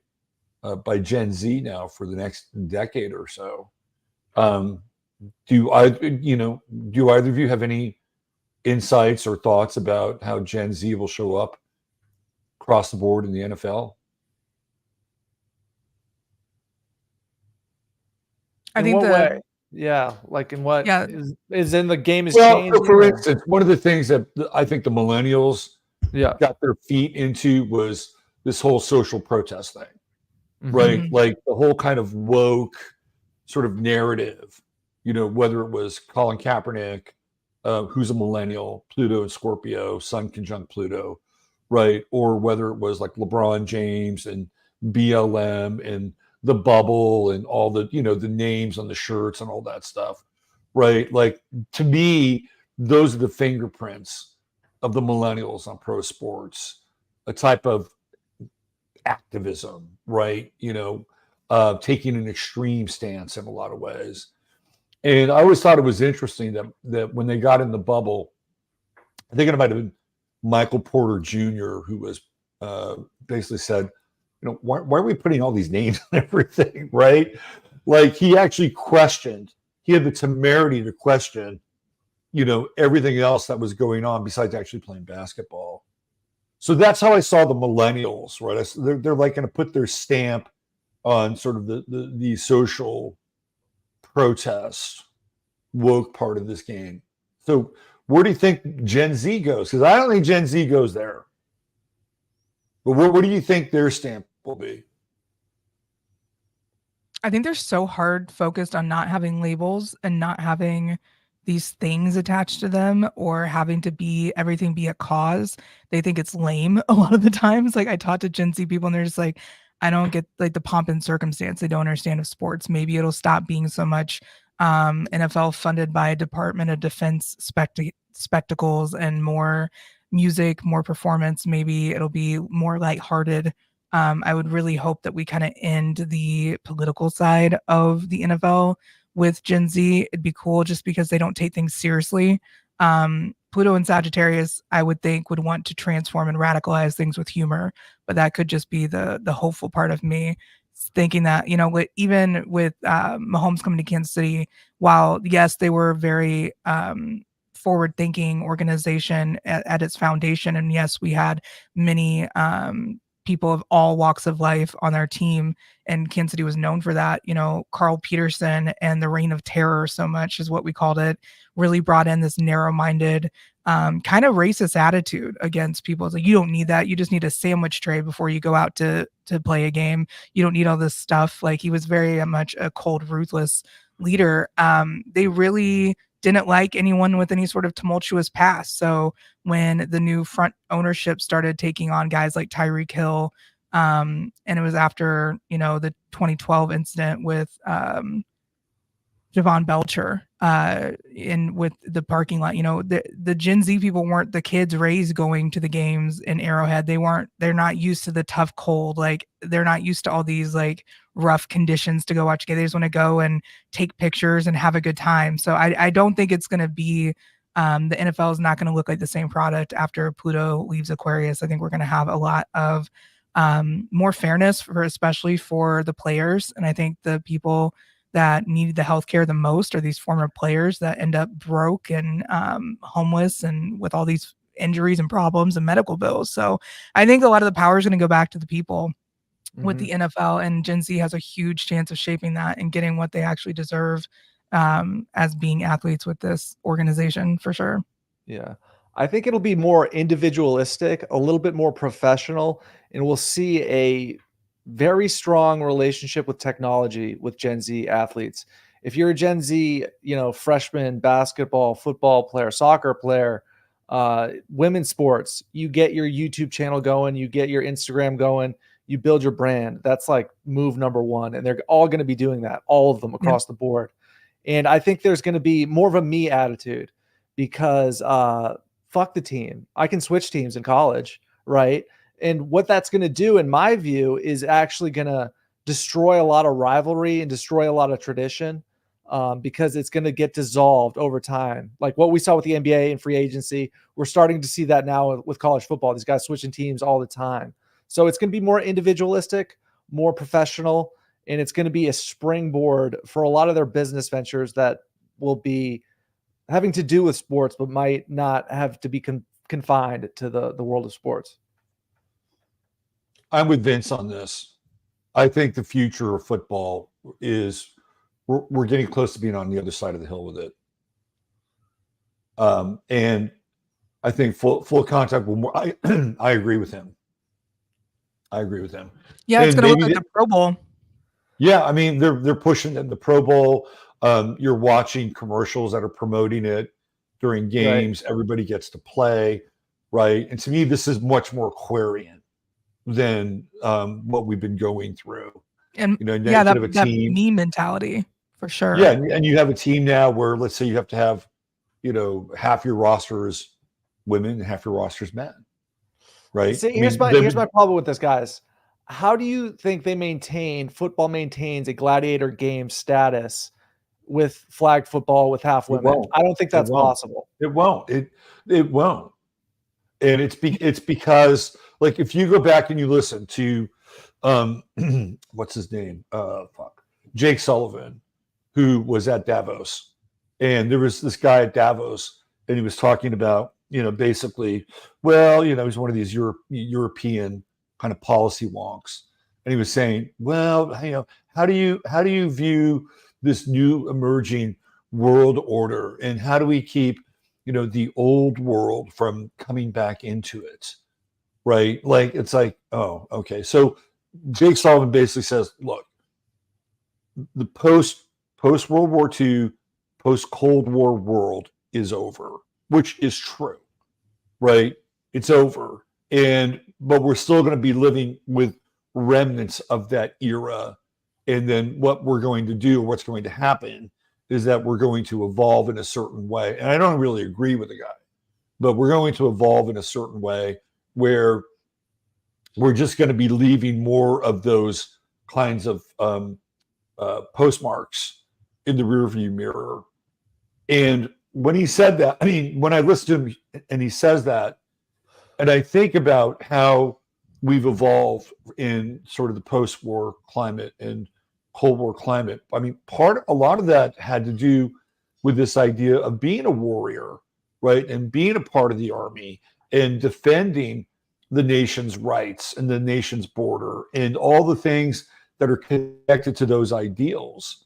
Gen Z now for the next decade or so. Do either of you have any insights or thoughts about how Gen Z will show up across the board in the NFL? I In think what way? Yeah, like in what Yeah. is in the game is Well, changing? for or- instance, one of the things that I think the millennials Yeah. got their feet into was this whole social protest thing, Mhm. right? Mhm. Like the whole kind of woke sort of narrative, whether it was Colin Kaepernick, who's a millennial, Pluto and Scorpio, Sun conjunct Pluto, right? Or whether it was like LeBron James and BLM and the bubble and all the, the names on the shirts and all that stuff, right? Like to me, those are the fingerprints of the millennials on pro sports, a type of activism, right? Taking an extreme stance in a lot of ways. And I always thought it was interesting that when they got in the bubble, I think it might have been Michael Porter Jr., who was basically said, why are we putting all these names on everything, right? Like he actually questioned, he had the temerity to question, everything else that was going on besides actually playing basketball. So that's how I saw the millennials, right? They're like going to put their stamp on sort of the social protest woke part of this game. So where do you think Gen Z goes? Because I don't think Gen Z goes there. But what do you think their stamp will be? I think they're so hard focused on not having labels and not having these things attached to them or having to be everything be a cause. They think it's lame a lot of the times. Like I talk to Gen Z people and they're just like, I don't get like the pomp and circumstance. They don't understand of sports. Maybe it'll stop being so much NFL funded by Department of Defense spectacles and more music, more performance. Maybe it'll be more lighthearted. I would really hope that we kind of end the political side of the NFL with Gen Z. It'd be cool just because they don't take things seriously. Pluto and Sagittarius, I would think, would want to transform and radicalize things with humor, but that could just be the hopeful part of me thinking that, even with Mahomes coming to Kansas City, while yes, they were very forward-thinking organization at its foundation, and yes, we had many people of all walks of life on their team, and Kansas City was known for that. Carl Peterson and the Reign of Terror, so much is what we called it, really brought in this narrow-minded, kind of racist attitude against people. It's like, you don't need that. You just need a sandwich tray before you go out to play a game. You don't need all this stuff. Like he was very much a cold, ruthless leader. They really didn't like anyone with any sort of tumultuous past. So when the new front ownership started taking on guys like Tyreek Hill, And it was after, the 2012 incident with Javon Belcher in with the parking lot. The Gen Z people weren't the kids raised going to the games in Arrowhead. They're not used to the tough cold. Like, they're not used to all these like rough conditions to go watch a game. They just want to go and take pictures and have a good time. So I don't think it's going to be, the NFL is not going to look like the same product after Pluto leaves Aquarius. I think we're going to have a lot of more fairness especially for the players. And I think the people that needed the healthcare the most are these former players that end up broke and homeless and with all these injuries and problems and medical bills. So I think a lot of the power is going to go back to the people with the NFL, and Gen Z has a huge chance of shaping that and getting what they actually deserve as being athletes with this organization, for sure. Yeah. I think it'll be more individualistic, a little bit more professional, and we'll see a very strong relationship with technology with Gen Z athletes. If you're a Gen Z, freshman basketball, football player, soccer player, women's sports, you get your YouTube channel going, you get your Instagram going, you build your brand. That's like move number one. And they're all going to be doing that, all of them across the board. And I think there's going to be more of a me attitude because fuck the team. I can switch teams in college, right? And what that's going to do, in my view, is actually going to destroy a lot of rivalry and destroy a lot of tradition because it's going to get dissolved over time. Like what we saw with the NBA and free agency, we're starting to see that now with college football. These guys switching teams all the time. So it's going to be more individualistic, more professional, and it's going to be a springboard for a lot of their business ventures that will be having to do with sports, but might not have to be confined to the world of sports. I'm with Vince on this. I think the future of football is we're getting close to being on the other side of the hill with it. And I think full contact will more. I agree with him. Yeah, it's going to look like the Pro Bowl. Yeah, I mean they're pushing it in the Pro Bowl. You're watching commercials that are promoting it during games. Right. Everybody gets to play, right? And to me, this is much more Aquarian than what we've been going through. And that meme mentality for sure. Yeah, and you have a team now where, let's say, you have to have, half your roster is women and half your roster is men, right? See, here's my problem with this, guys. How do you think football maintains a gladiator game status with flag football with half women? I don't think that's possible. It won't. It won't. And it's because, like, if you go back and you listen to what's his name? Jake Sullivan, who was at Davos. And there was this guy at Davos, and he was talking about, basically, he's one of these European kind of policy wonks. And he was saying, well, how do you view this new emerging world order, and how do we keep, the old world from coming back into it, right? Like, it's like, oh, okay. So Jake Sullivan basically says, look, the post World War II, post Cold War world is over, which is true, right? It's over. But we're still going to be living with remnants of that era. And then what we're going to do, what's going to happen, is that we're going to evolve in a certain way. And I don't really agree with the guy, but we're going to evolve in a certain way where we're just going to be leaving more of those kinds of postmarks in the rearview mirror. And when he said that, I mean, when I listen to him and he says that, and I think about how we've evolved in sort of the post-war climate and Cold War climate. I mean, a lot of that had to do with this idea of being a warrior, right? And being a part of the army and defending the nation's rights and the nation's border and all the things that are connected to those ideals.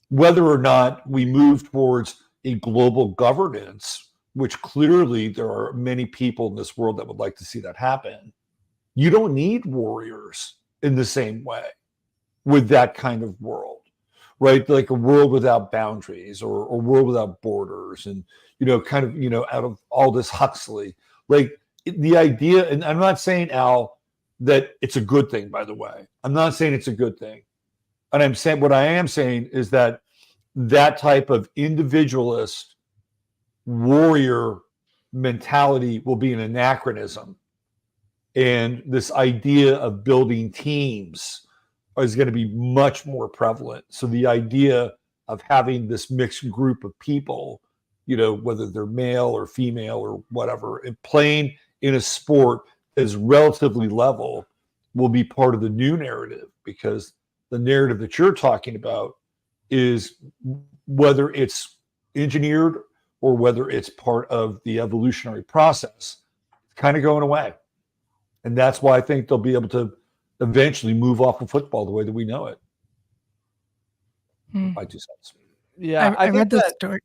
Whether or not we move towards a global governance, which clearly there are many people in this world that would like to see that happen, you don't need warriors in the same way with that kind of world, right? Like a world without boundaries or a world without borders and, out of Aldous Huxley, like the idea, and I'm not saying, Al, that it's a good thing, by the way. I'm not saying it's a good thing. And I'm saying, what I am saying is that that type of individualist warrior mentality will be an anachronism. And this idea of building teams is going to be much more prevalent. So the idea of having this mixed group of people, you know, whether they're male or female or whatever, and playing in a sport is relatively level will be part of the new narrative, because the narrative that you're talking about is, whether it's engineered or whether it's part of the evolutionary process, kind of going away. And that's why I think they'll be able to eventually move off of football the way that we know it. My 2 cents. Yeah, I read this story.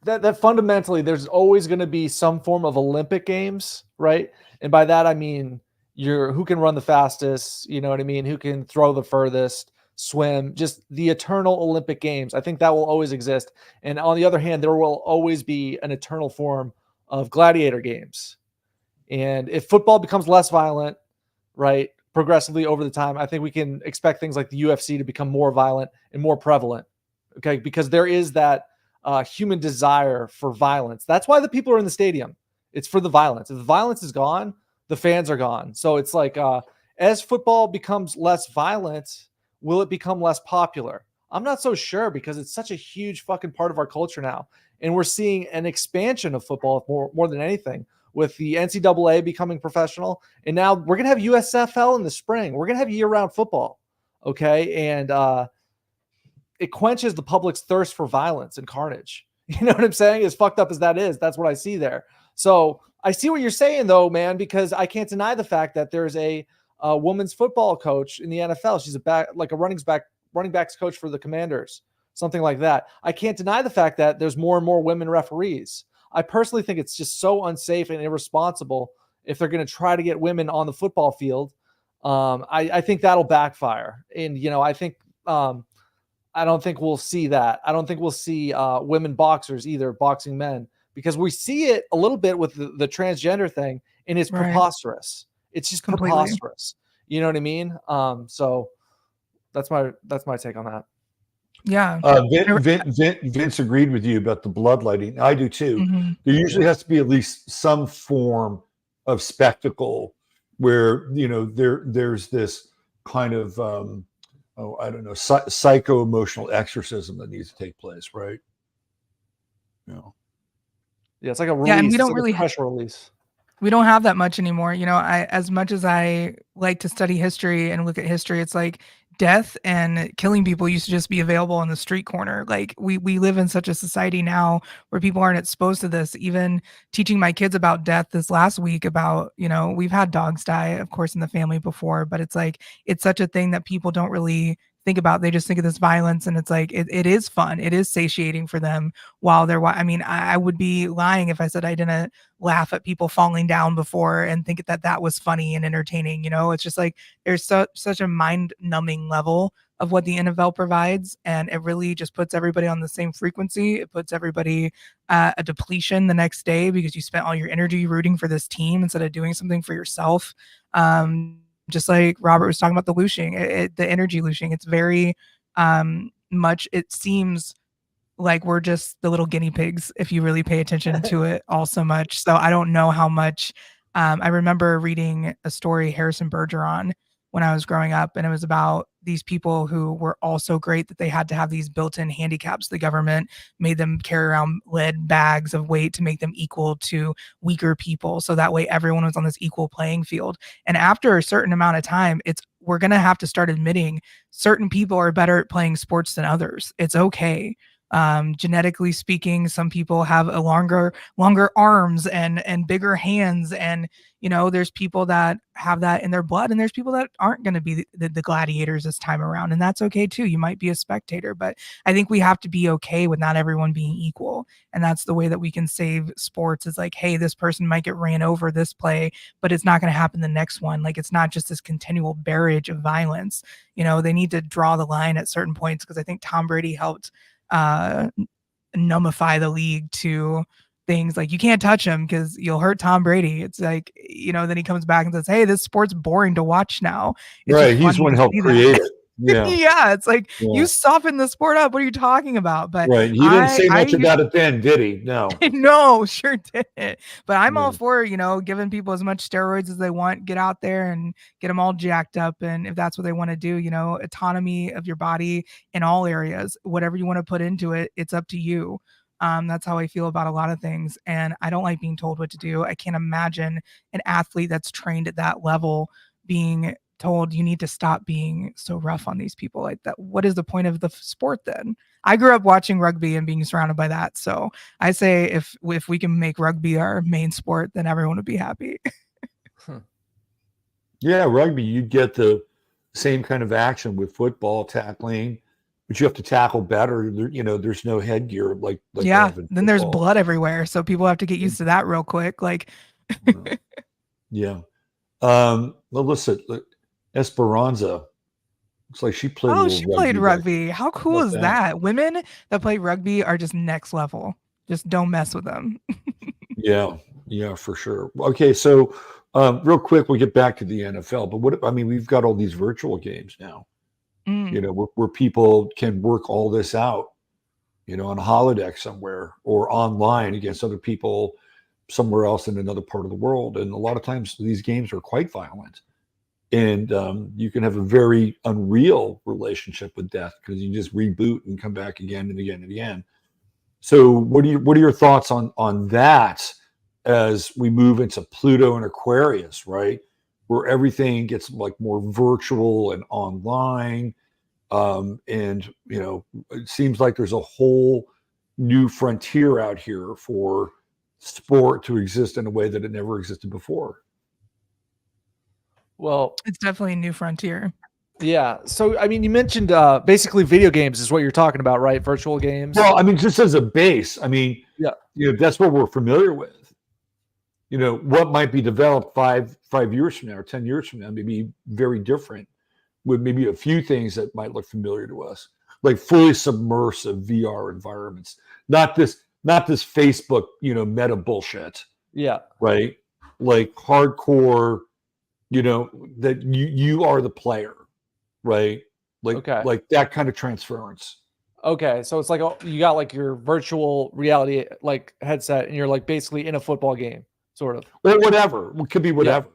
That fundamentally there's always going to be some form of Olympic games, right? And by that I mean who can run the fastest, you know what I mean? Who can throw the furthest, swim, just the eternal Olympic games. I think that will always exist. And on the other hand, there will always be an eternal form of gladiator games. And if football becomes less violent, right, progressively over the time, I think we can expect things like the UFC to become more violent and more prevalent. Okay, because there is that human desire for violence. That's why the people are in the stadium. It's for the violence. If the violence is gone, the fans are gone. So it's like, as football becomes less violent, will it become less popular? I'm not so sure, because it's such a huge fucking part of our culture now. And we're seeing an expansion of football more than anything, with the NCAA becoming professional. And now we're going to have USFL in the spring. We're going to have year-round football. Okay. And it quenches the public's thirst for violence and carnage. You know what I'm saying? As fucked up as that is, that's what I see there. So I see what you're saying, though, man, because I can't deny the fact that there's a women's football coach in the NFL. She's a running backs coach for the Commanders, something like that. I can't deny the fact that there's more and more women referees. I personally think it's just so unsafe and irresponsible if they're going to try to get women on the football field. I think that'll backfire. And, you know, I think I don't think we'll see that. I don't think we'll see women boxers either, boxing men, because we see it a little bit with the transgender thing, and it's preposterous. It's just preposterous. You know what I mean? So that's my take on that. Yeah. Vince agreed with you about the bloodletting. I do too. Mm-hmm. There usually has to be at least some form of spectacle where, you know, there's this kind of I don't know, psycho-emotional exorcism that needs to take place, right? You know. Yeah, it's like a release. Yeah, and we don't really pressure release. We don't have that much anymore. You know, as much as I like to study history and look at history, it's like death and killing people used to just be available on the street corner. Like we live in such a society now where people aren't exposed to this. Even teaching my kids about death this last week, about, you know, we've had dogs die, of course, in the family before, but it's like, it's such a thing that people don't really think about. They just think of this violence, and it's like, it is fun. It is satiating for them while they're, I mean, I would be lying if I said I didn't laugh at people falling down before and think that was funny and entertaining. You know, it's just like, there's such a mind numbing level of what the NFL provides, and it really just puts everybody on the same frequency. It puts everybody at a depletion the next day, because you spent all your energy rooting for this team instead of doing something for yourself. Just like Robert was talking about the looshing, the energy looshing, it's very much, it seems like we're just the little guinea pigs if you really pay attention to it all so much. So I don't know how much. I remember reading a story, Harrison Bergeron, when I was growing up, and it was about these people who were all so great that they had to have these built-in handicaps. The government made them carry around lead bags of weight to make them equal to weaker people, so that way everyone was on this equal playing field. And after a certain amount of time, we're going to have to start admitting certain people are better at playing sports than others. It's okay. Genetically speaking, some people have a longer arms and bigger hands, and you know, there's people that have that in their blood, and there's people that aren't going to be the gladiators this time around, and that's okay too. You might be a spectator, but I think we have to be okay with not everyone being equal, and that's the way that we can save sports. Is like, hey, this person might get ran over this play, but it's not going to happen the next one. Like, it's not just this continual barrage of violence. You know, they need to draw the line at certain points, because I think Tom Brady helped numbify the league to things like you can't touch him because you'll hurt Tom Brady. It's like, then he comes back and says, hey, this sport's boring to watch now. It's Right. just He's funny one to helped see create that. it. Yeah. Yeah, it's like Yeah. you soften the sport up. What are you talking about? But Right. He didn't say much about it then, did he? No. no, sure didn't. But I'm all Yeah. for, giving people as much steroids as they want, get out there and get them all jacked up. And if that's what they want to do, autonomy of your body in all areas, whatever you want to put into it, it's up to you. That's how I feel about a lot of things. And I don't like being told what to do. I can't imagine an athlete that's trained at that level being told you need to stop being so rough on these people like that. What is the point of the sport then? I grew up watching rugby and being surrounded by that. So I say if we can make rugby our main sport, then everyone would be happy. Yeah, rugby, you get the same kind of action with football tackling, but you have to tackle better. There's no headgear like yeah. Then there's football. blood everywhere, so people have to get used to that real quick. Like, yeah. Well, listen, Esperanza. Looks like she played. oh, she played rugby. How cool is that? that? Women that play rugby are just next level. Just don't mess with them. Yeah, for sure. Okay, so real quick, we'll get back to the NFL. But we've got all these virtual games now. Where people can work all this out, on a holodeck somewhere or online against other people somewhere else in another part of the world. And a lot of times these games are quite violent. And you can have a very unreal relationship with death because you just reboot and come back again and again and again. So what are your thoughts on that as we move into Pluto and Aquarius, right? Where everything gets like more virtual and online. And it seems like there's a whole new frontier out here for sport to exist in a way that it never existed before. Well, it's definitely a new frontier. Yeah. So, you mentioned basically video games is what you're talking about, right? Virtual games. Well, just as a base, yeah, that's what we're familiar with. What might be developed five years from now or 10 years from now may be very different with maybe a few things that might look familiar to us, like fully submersive VR environments, not this Facebook, meta bullshit. Yeah. Right. Like hardcore, that you are the player, right? Like that kind of transference. Okay, so it's like you got like your virtual reality like headset, and you're like basically in a football game, sort of. Or whatever. It could be whatever.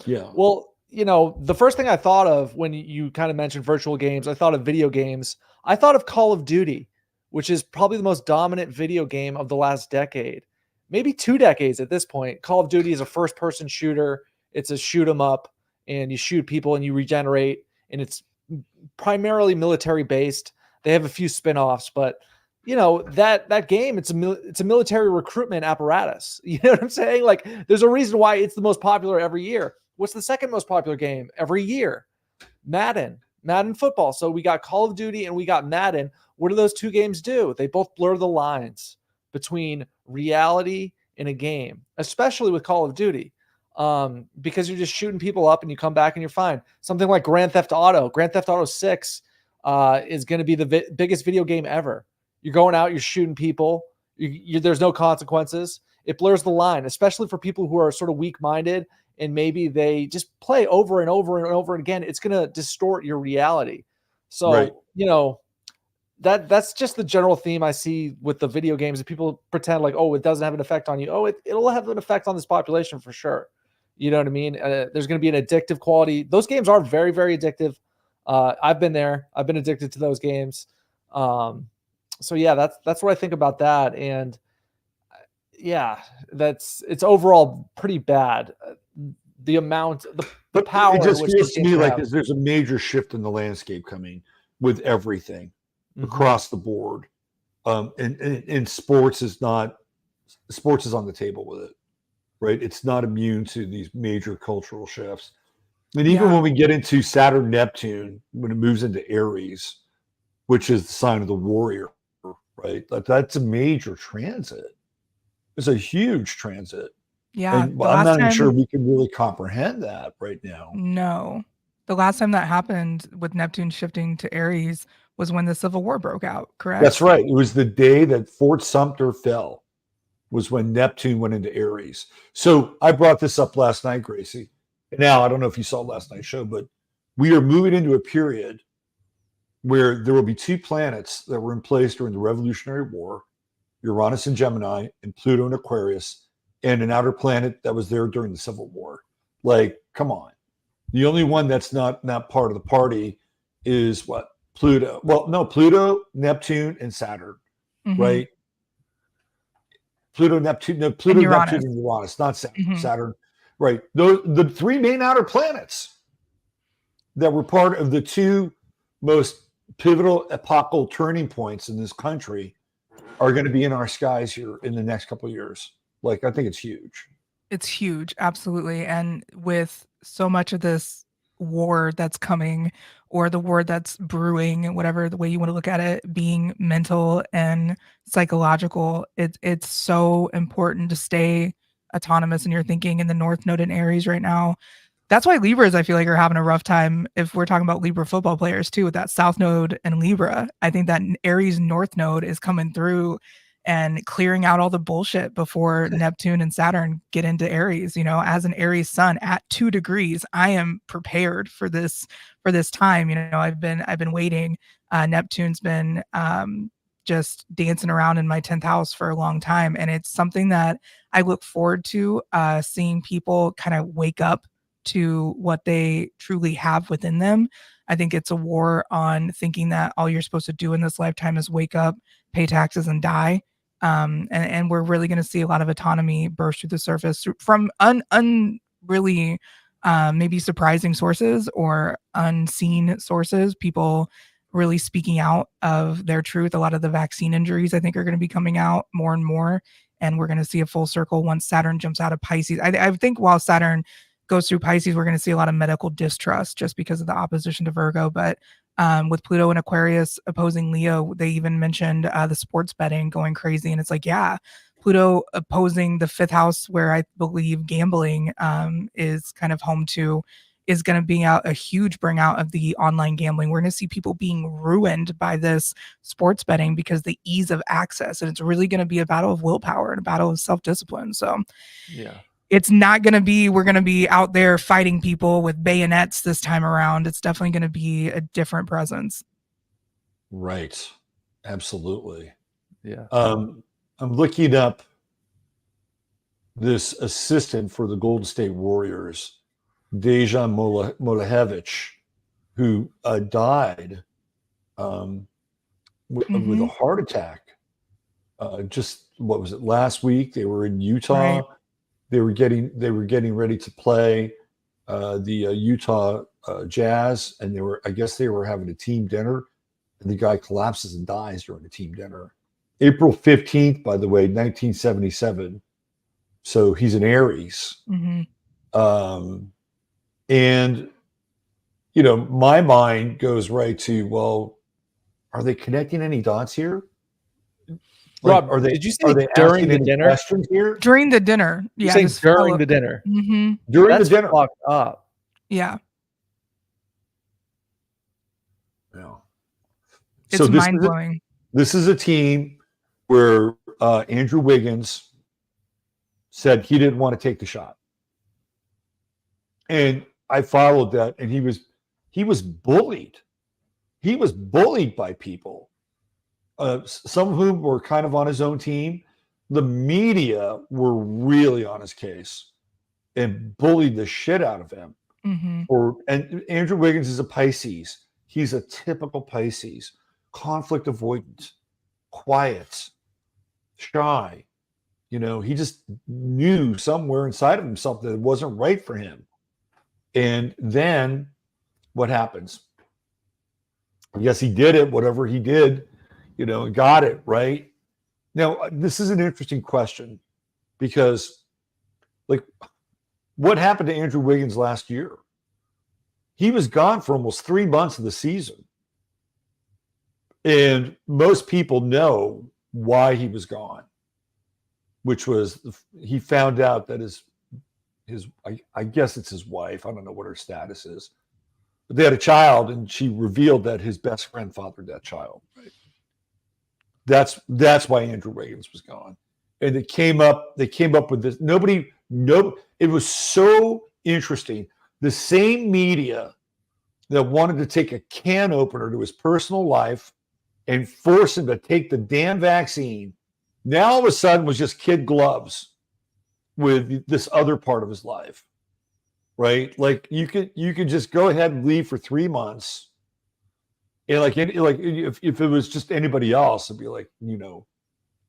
Yeah. Well, the first thing I thought of when you kind of mentioned virtual games, I thought of video games. I thought of Call of Duty, which is probably the most dominant video game of the last decade, maybe 2 decades at this point. Call of Duty is a first-person shooter. It's a shoot 'em up, and you shoot people and you regenerate, and it's primarily military based. They have a few spin-offs, but that game, it's a military recruitment apparatus. You know what I'm saying? Like, there's a reason why it's the most popular every year. What's the second most popular game every year? Madden football. So we got Call of Duty and we got Madden. What do those two games do? They both blur the lines between reality and a game, especially with Call of Duty. Because you're just shooting people up and you come back and you're fine. Something like Grand Theft Auto 6 is going to be the biggest video game ever. You're going out, you're shooting people, there's no consequences. It blurs the line, especially for people who are sort of weak-minded and maybe they just play over and over and over again. It's going to distort your reality. So, right. That's just the general theme I see with the video games, that people pretend like, oh, it doesn't have an effect on you. Oh, it'll have an effect on this population for sure. You know what I mean? There's going to be an addictive quality. Those games are very, very addictive. I've been there. I've been addicted to those games. So yeah, that's what I think about that. And yeah, it's overall pretty bad. The amount, the power. It just feels to me like there's a major shift in the landscape coming with everything across the board. And sports is on the table with it. Right, it's not immune to these major cultural shifts, and even when we get into Saturn, Neptune, when it moves into Aries, which is the sign of the warrior, right? That's a major transit. It's a huge transit. Yeah, and I'm not even sure we can really comprehend that right now. No, the last time that happened with Neptune shifting to Aries was when the Civil War broke out. Correct. That's right. It was the day that Fort Sumter fell. was when Neptune went into Aries. So I brought this up last night, Gracey. Now, I don't know if you saw last night's show, but we are moving into a period where there will be 2 planets that were in place during the Revolutionary War, Uranus and Gemini, and Pluto and Aquarius, and an outer planet that was there during the Civil War. Like, come on. The only one that's not part of the party is what? Pluto. Well, no, Pluto, Neptune, and Saturn, right? Pluto, Neptune, Neptune, and Uranus, not Saturn. Saturn, right? The 3 main outer planets that were part of the 2 most pivotal epochal turning points in this country are going to be in our skies here in the next couple of years. Like, I think it's huge. It's huge, absolutely. And with so much of this war that's coming, or the war that's brewing, whatever the way you want to look at it, being mental and psychological, it's so important to stay autonomous in your thinking. In the North Node in Aries right now, that's why Libras, I feel like, are having a rough time. If we're talking about Libra football players too, with that South Node and Libra, I think that Aries North Node is coming through and clearing out all the bullshit before Neptune and Saturn get into Aries. You know, as an Aries sun at 2 degrees, I am prepared for this time. You know, I've been waiting. Neptune's been just dancing around in my 10th house for a long time, and it's something that I look forward to, seeing people kind of wake up to what they truly have within them. I think it's a war on thinking that all you're supposed to do in this lifetime is wake up, pay taxes, and die. And we're really going to see a lot of autonomy burst through the surface from really maybe surprising sources or unseen sources. People really speaking out of their truth. A lot of the vaccine injuries, I think, are going to be coming out more and more. And we're going to see a full circle once Saturn jumps out of Pisces. I think while Saturn goes through Pisces, we're going to see a lot of medical distrust just because of the opposition to Virgo. But with Pluto and Aquarius opposing Leo, they even mentioned the sports betting going crazy. And it's like, yeah, Pluto opposing the 5th house, where I believe gambling is kind of home to, is going to be a huge bring out of the online gambling. We're going to see people being ruined by this sports betting because the ease of access. And it's really going to be a battle of willpower and a battle of self-discipline. So yeah. It's not going to be, we're going to be out there fighting people with bayonets this time around. It's definitely going to be a different presence. Right. Absolutely. Yeah. I'm looking up this assistant for the Golden State Warriors, Dejan Molahevich, who died with a heart attack. Just, what was it, last week? They were in Utah. Right. They were getting ready to play the Utah Jazz, and I guess they were having a team dinner, and the guy collapses and dies during the team dinner. April 15th, by the way, 1977. So he's an Aries. And, you know, my mind goes right to, well, are they connecting any dots here? Rob, did you say during the dinner? Questions here? During the dinner. You're saying during the dinner. During the dinner. Fucked up. Yeah. Yeah. It's mind-blowing. This is a team where Andrew Wiggins said he didn't want to take the shot. And I followed that, and he was bullied. He was bullied by people. Some of whom were kind of on his own team. The media were really on his case and bullied the shit out of him. And Andrew Wiggins is a Pisces. He's a typical Pisces, conflict avoidant, quiet, shy. You know, he just knew somewhere inside of himself that it wasn't right for him. And then what happens? I guess he did it, whatever he did, you know, got it right. Now, this is an interesting question because, like, what happened to Andrew Wiggins last year? He was gone for almost 3 months of the season. And most people know why he was gone, which was he found out that his I guess it's his wife. I don't know what her status is. But they had a child, and she revealed that his best friend fathered that child. Right? That's why Andrew Wiggins was gone. and they came up with this. It was so interesting. The same media that wanted to take a can opener to his personal life and force him to take the damn vaccine, now all of a sudden was just kid gloves with this other part of his life, right? Like you could just go ahead and leave for 3 months, and like if it was just anybody else, it'd be like,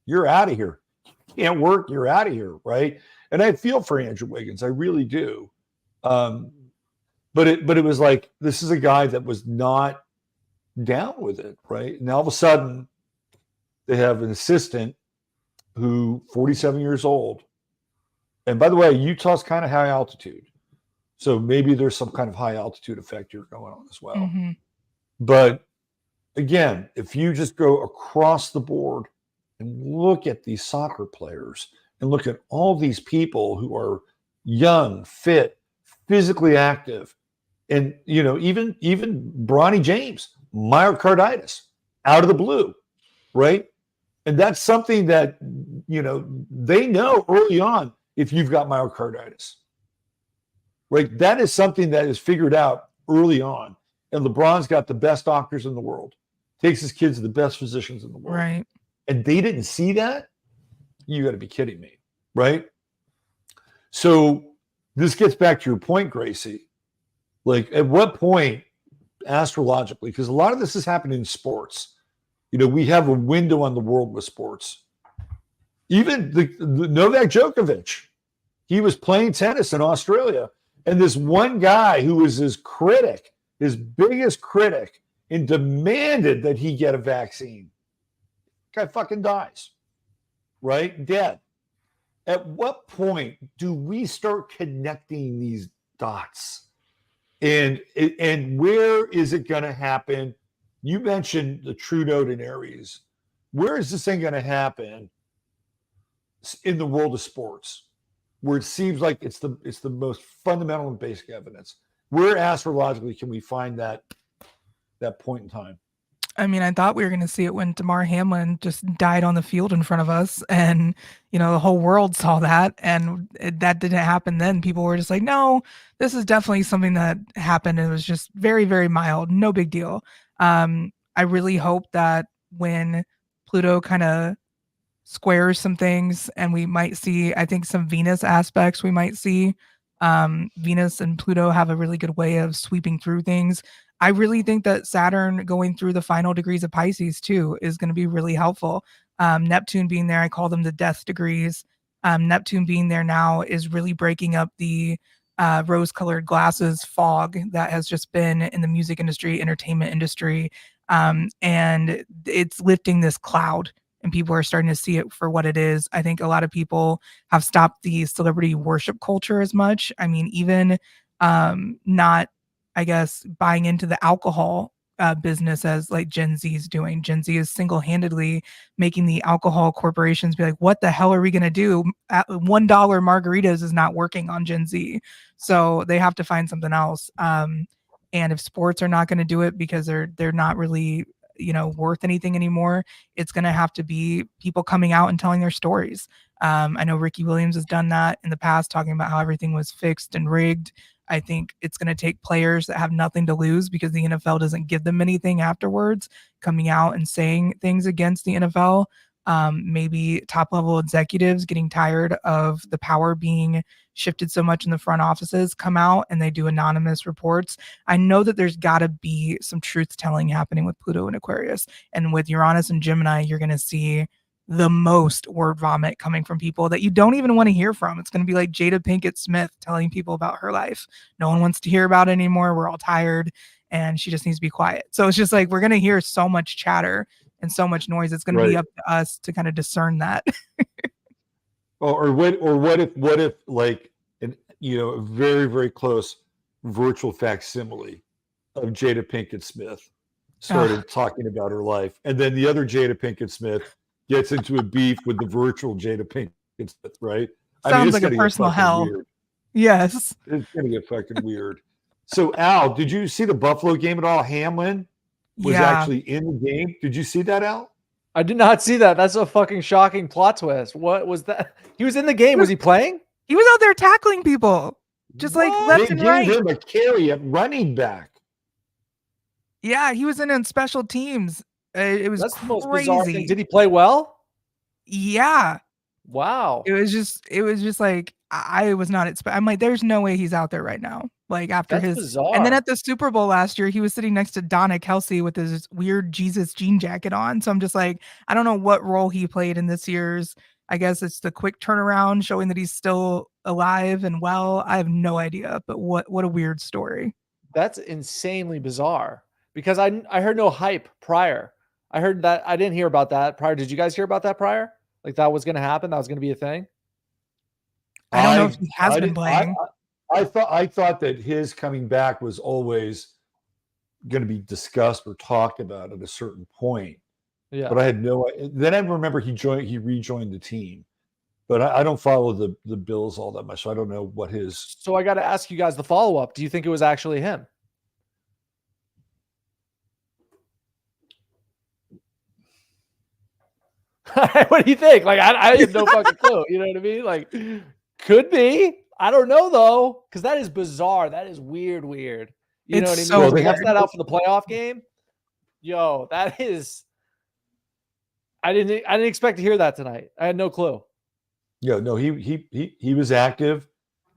you're out of here. You can't work. You're out of here, right? And I feel for Andrew Wiggins, I really do. But it was like, this is a guy that was not down with it, right? And all of a sudden, they have an assistant who 47 years old. And by the way, Utah's kind of high altitude. So maybe there's some kind of high altitude effect here going on as well. Mm-hmm. But again, if you just go across the board and look at these soccer players and look at all these people who are young, fit, physically active, and even Bronny James, myocarditis out of the blue, right? And that's something that they know early on if you've got myocarditis, right? That is something that is figured out early on. And LeBron's got the best doctors in the world, takes his kids to the best physicians in the world, Right. And they didn't see that. You got to be kidding me, right? So this gets back to your point, Gracey. Like, at what point, astrologically, because a lot of this is happening in sports. We have a window on the world with sports. Even the Novak Djokovic, he was playing tennis in Australia, and this one guy who was his critic, his biggest critic, and demanded that he get a vaccine. Guy fucking dies, right? Dead. At what point do we start connecting these dots? And where is it going to happen? You mentioned the true note in Aries. Where is this thing going to happen in the world of sports, where it seems like it's the most fundamental and basic evidence? Where astrologically can we find that point in time? I mean, I thought we were going to see it when Damar Hamlin just died on the field in front of us, and the whole world saw that, and that didn't happen then. People were just like, no, this is definitely something that happened, and it was just very, very mild, no big deal. I really hope that when Pluto kind of squares some things, and we might see, I think, some Venus aspects we might see. Venus and Pluto have a really good way of sweeping through things. I really think that Saturn going through the final degrees of Pisces too is going to be really helpful. Neptune being there, I call them the death degrees. Neptune being there now is really breaking up the rose-colored glasses fog that has just been in the music industry, entertainment industry, and it's lifting this cloud, and people are starting to see it for what it is. I think a lot of people have stopped the celebrity worship culture as much. I mean, even not, I guess, buying into the alcohol business as like Gen Z is doing. Gen Z is single-handedly making the alcohol corporations be like, what the hell are we going to do? $1 margaritas is not working on Gen Z. So they have to find something else. And if sports are not going to do it because they're not really, worth anything anymore, it's going to have to be people coming out and telling their stories. I know Ricky Williams has done that in the past, talking about how everything was fixed and rigged. I think it's going to take players that have nothing to lose because the NFL doesn't give them anything afterwards, coming out and saying things against the NFL. Maybe top level executives getting tired of the power being shifted so much in the front offices come out and they do anonymous reports. I know that there's got to be some truth telling happening with Pluto and Aquarius, and with Uranus and Gemini, you're going to see the most word vomit coming from people that you don't even want to hear from. It's going to be like Jada Pinkett Smith telling people about her life. No one wants to hear about it anymore. We're all tired and she just needs to be quiet. So it's just like, we're going to hear so much chatter and so much noise. It's going to be up to us to kind of discern that. Or what if like a very, very close virtual facsimile of Jada Pinkett Smith started talking about her life, and then the other Jada Pinkett Smith gets into a beef with the virtual Jada Pinkett Smith, right? Sounds like a personal hell. Weird. Yes. It's going to get fucking weird. So, Al, did you see the Buffalo game at all? Hamlin was actually in the game. Did you see that, Al? I did not see that. That's a fucking shocking plot twist. What was that? He was in the game. Was he playing? He was out there tackling people, just like What? left They and gave right. him a carry at running back. Yeah, he was in special teams. It was That's the crazy. most bizarre thing. Did he play well? Yeah, Wow. it was just like I was not expect. I'm like, there's no way he's out there right now. Like after That's his, bizarre. and then at the Super Bowl last year, he was sitting next to Donna Kelsey with his weird Jesus jean jacket on. So I'm just like, I don't know what role he played in this year's. I guess it's the quick turnaround showing that he's still alive and well. I have no idea, but what a weird story. That's insanely bizarre because I heard no hype prior. I heard that I didn't hear about that prior. Did you guys hear about that prior? Like that was going to happen? That was going to be a thing? I don't know if he has been playing. I thought that his coming back was always going to be discussed or talked about at a certain point. Yeah. But I had no. Then I remember he rejoined the team, but I don't follow the Bills all that much, so I don't know what his. So I got to ask you guys the follow up. Do you think it was actually him? What do you think? Like I have no fucking clue. You know what I mean? Like could be. I don't know though, because that is bizarre. That is weird. You know what I mean? So They weird. left that out for the playoff game. Yo, that is. I didn't expect to hear that tonight. I had no clue. Yeah, no, he was active,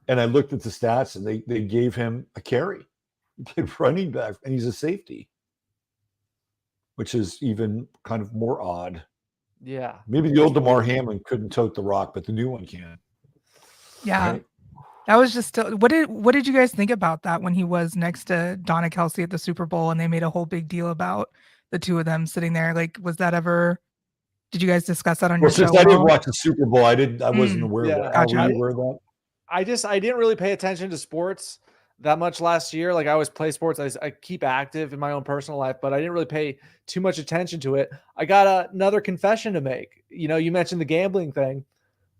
and I looked at the stats, and they gave him a carry. He played running back, and he's a safety, which is even kind of more odd. Yeah. Maybe the old DeMar Hamlin couldn't tote the rock, but the new one can. Yeah. Right? That was just what did you guys think about that when he was next to Donna Kelsey at the Super Bowl and they made a whole big deal about the two of them sitting there? Like, was that ever? Did you guys discuss that on your show? Since I didn't watch the Super Bowl, I wasn't aware of Yeah. that. Gotcha. Were you aware of that? I didn't really pay attention to sports that much last year. Like I always play sports. I keep active in my own personal life, but I didn't really pay too much attention to it. I got another confession to make. You know, you mentioned the gambling thing.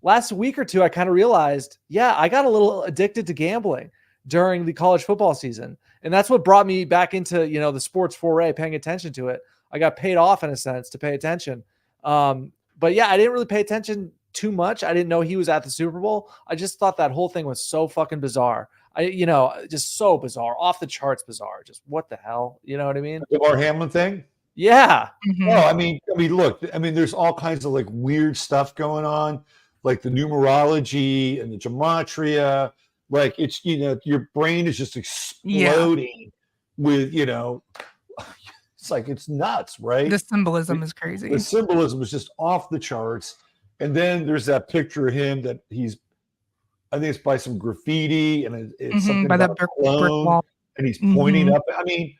Last week or two, I kind of realized, yeah, I got a little addicted to gambling during the college football season. And that's what brought me back into, you know, the sports foray, paying attention to it. I got paid off in a sense to pay attention. But yeah, I didn't really pay attention too much. I didn't know he was at the Super Bowl. I just thought that whole thing was so fucking bizarre. Just so bizarre, off the charts bizarre. Just what the hell? You know what I mean? The DeMar Hamlin thing? Yeah. Mhm. No, I mean, look, there's all kinds of like weird stuff going on, like the numerology and the gematria. Like it's, your brain is just exploding with, it's like it's nuts, right? The symbolism is crazy. The symbolism is just off the charts. And then there's that picture of him that I think it's by some graffiti and it's something by about that brick a clone, wall. and he's pointing up. I mean,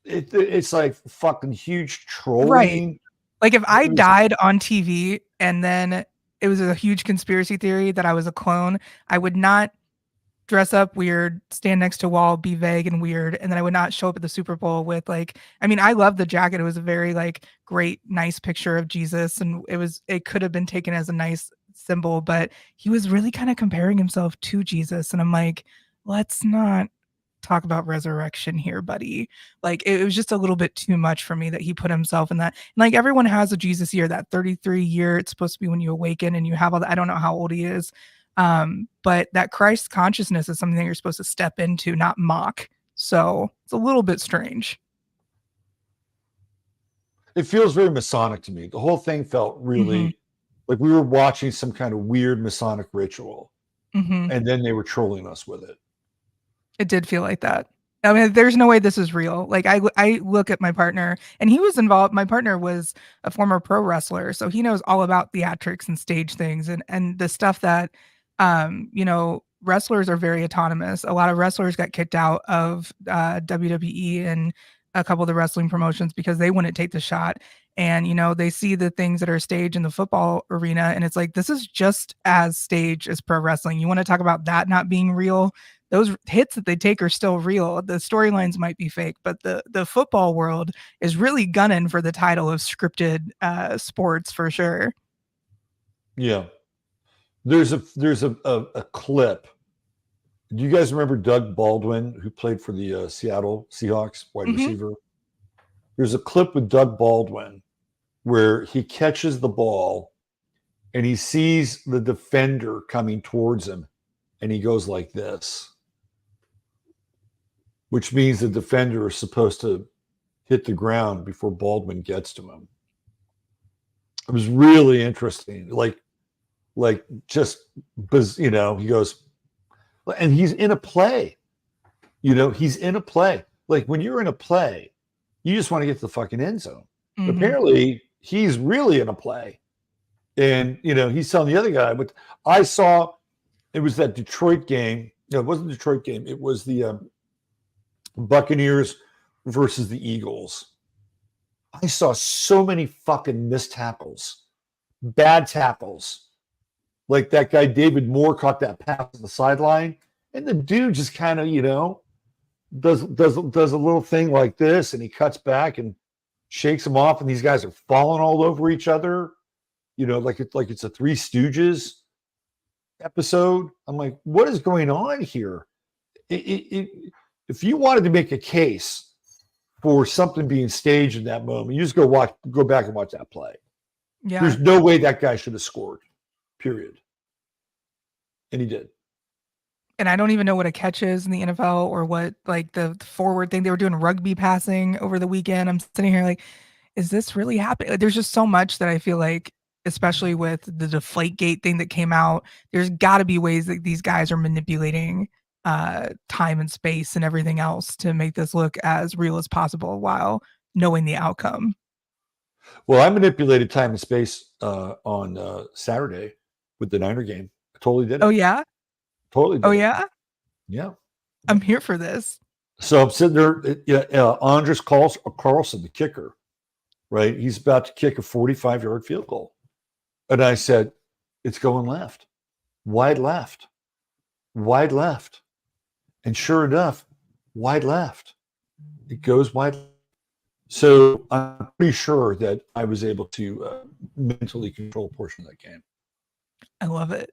it's like fucking huge trolling. Like if I died on TV and then it was a huge conspiracy theory that I was a clone, I would not dress up weird, stand next to a wall, be vague and weird, and then I would not show up at the Super Bowl with I love the jacket. It was a very great, nice picture of Jesus, and it could have been taken as a nice symbol, but he was really kind of comparing himself to Jesus, and I'm like, let's not talk about resurrection here, buddy. Like it was just a little bit too much for me that he put himself in that. And like everyone has a Jesus year, that 33 year, it's supposed to be when you awaken and you have all that. I don't know how old he is. But that Christ consciousness is something that you're supposed to step into, not mock. So it's a little bit strange. It feels very Masonic to me. The whole thing felt really like we were watching some kind of weird Masonic ritual, and then they were trolling us with it. It did feel like that. I mean, there's no way this is real. Like I look at my partner and he was involved. My partner was a former pro wrestler, so he knows all about theatrics and stage things and the stuff that, wrestlers are very autonomous. A lot of wrestlers got kicked out of WWE and a couple of the wrestling promotions because they wouldn't take the shot. And, they see the things that are staged in the football arena. And it's like, this is just as staged as pro wrestling. You want to talk about that not being real? Those hits that they take are still real. The storylines might be fake, but the football world is really gunning for the title of scripted sports for sure. Yeah. There's a clip. Do you guys remember Doug Baldwin, who played for the Seattle Seahawks, wide receiver? There's a clip with Doug Baldwin where he catches the ball and he sees the defender coming towards him and he goes like this, which means the defender is supposed to hit the ground before Baldwin gets to him. It was really interesting. Like just, you know, he goes, and he's in a play. You know, he's in a play. Like when you're in a play, you just want to get to the fucking end zone. Mhm. Apparently, he's really in a play. And, you know, he's telling the other guy, but I saw, it was that Detroit game. No, it wasn't the Detroit game. It was the Buccaneers versus the Eagles. I saw so many fucking missed tackles, bad tackles. Like that guy, David Moore, caught that pass on the sideline. And the dude just kind of, you know, does a little thing like this, and he cuts back and shakes him off, and these guys are falling all over each other, you know, like it's a Three Stooges episode. I'm like, what is going on here? If you wanted to make a case for something being staged in that moment, you just go back and watch that play. Yeah. There's no way that guy should have scored, period. And he did. And I don't even know what a catch is in the NFL or what, like, the forward thing. They were doing rugby passing over the weekend. I'm sitting here like, is this really happening? There's just so much that I feel like, especially with the Deflategate thing that came out, there's got to be ways that these guys are manipulating time and space and everything else to make this look as real as possible while knowing the outcome. Well, I manipulated time and space on Saturday with the Niner game. I totally did it. Oh, yeah? Totally did Oh, it. yeah? Yeah. I'm here for this. So I'm sitting there, Andres Carlson, the kicker, right? He's about to kick a 45-yard field goal. And I said, it's going left, wide left, wide left. And sure enough, wide left. It goes wide. So I'm pretty sure that I was able to mentally control a portion of that game. I love it.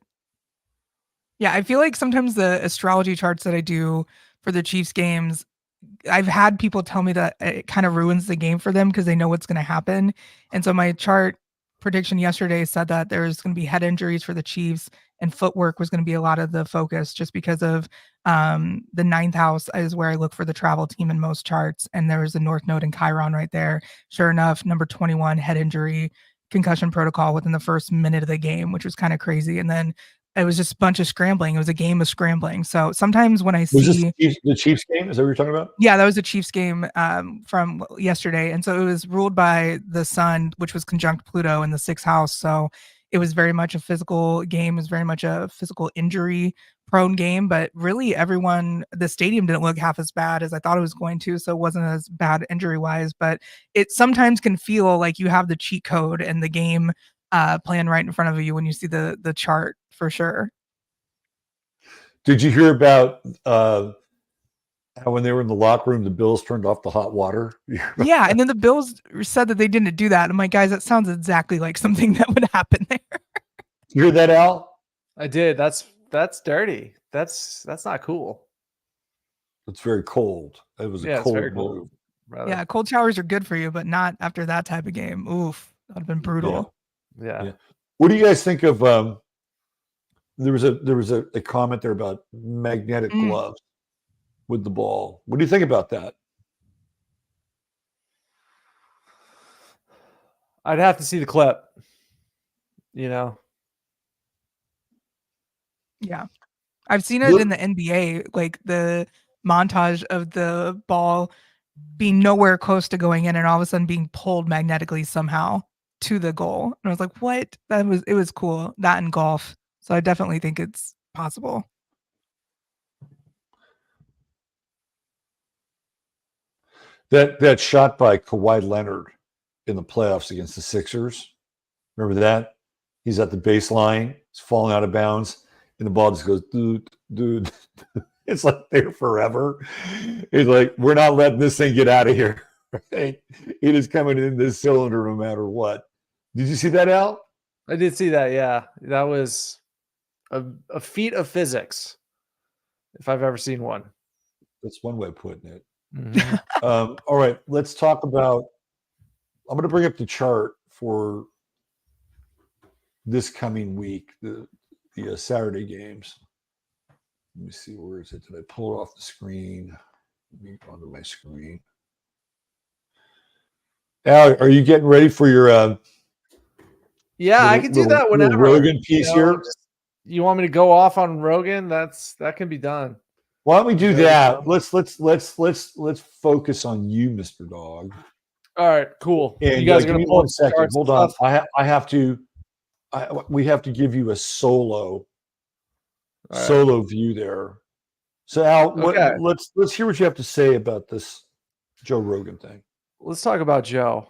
Yeah, I feel like sometimes the astrology charts that I do for the Chiefs games, I've had people tell me that it kind of ruins the game for them because they know what's going to happen. And so my chart prediction yesterday said that there's going to be head injuries for the Chiefs and footwork was going to be a lot of the focus just because of the ninth house is where I look for the travel team in most charts. And there was a North Node in Chiron right there. Sure enough, number 21, head injury, concussion protocol within the first minute of the game, which was kind of crazy. And then it was just a bunch of scrambling. It was a game of scrambling. So sometimes when I see the Chiefs game, is that what you're talking about? Yeah, that was the Chiefs game from yesterday. And so it was ruled by the sun, which was conjunct Pluto in the sixth house. So it was very much a physical game. It was very much a physical injury prone game, but really the stadium didn't look half as bad as I thought it was going to. So it wasn't as bad injury wise, but it sometimes can feel like you have the cheat code and the game playing right in front of you when you see the chart, for sure. Did you hear about how when they were in the locker room, the Bills turned off the hot water? Yeah, and then the Bills said that they didn't do that. I'm like, guys, that sounds exactly like something that would happen there. You hear that, Al? I did. That's dirty. That's not cool. It's very cold. It was a cold move. Rather. Yeah, cold showers are good for you, but not after that type of game. Oof, that would have been brutal. Yeah. What do you guys think of? There was a comment there about magnetic gloves with the ball. What do you think about that? I'd have to see the clip. You know. Yeah, I've seen it in the NBA, like the montage of the ball being nowhere close to going in, and all of a sudden being pulled magnetically somehow to the goal. And I was like, what? It was cool. That in golf. So I definitely think it's possible. That shot by Kawhi Leonard in the playoffs against the Sixers. Remember that? He's at the baseline. He's falling out of bounds. And the ball just goes, dude. It's like there forever. He's like, we're not letting this thing get out of here. Right? It is coming in this cylinder no matter what. Did you see that, Al? I did see that, yeah. That was a feat of physics, if I've ever seen one. That's one way of putting it. Mm-hmm. All right, let's talk about, I'm going to bring up the chart for this coming week, the Saturday games. Let me see, where is it? Did I pull it off the screen? Let me go onto my screen. Al, are you getting ready for your Yeah, I can do that whenever. Rogan piece here? You want me to go off on Rogan? That can be done. Why don't we do that? Let's focus on you, Mr. Dawg. All right, cool. And you guys are give gonna me pull 1 second. Hold on. We have to give you a solo view there. So Al, let's hear what you have to say about this Joe Rogan thing. Let's talk about Joe.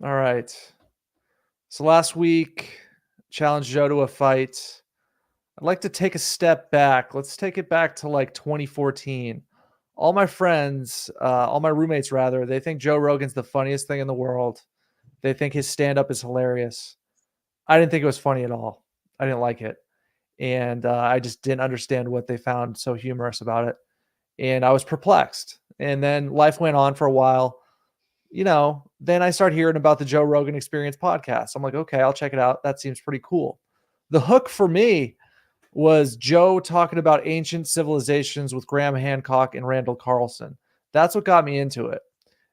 All right. So last week, challenged Joe to a fight. I'd like to take a step back. Let's take it back to like 2014. All my friends, all my roommates rather, they think Joe Rogan's the funniest thing in the world. They think his stand-up is hilarious. I didn't think it was funny at all. I didn't like it. And I just didn't understand what they found so humorous about it. And I was perplexed. And then life went on for a while. Then I started hearing about the Joe Rogan Experience podcast. I'm like, okay, I'll check it out. That seems pretty cool. The hook for me was Joe talking about ancient civilizations with Graham Hancock and Randall Carlson. That's what got me into it.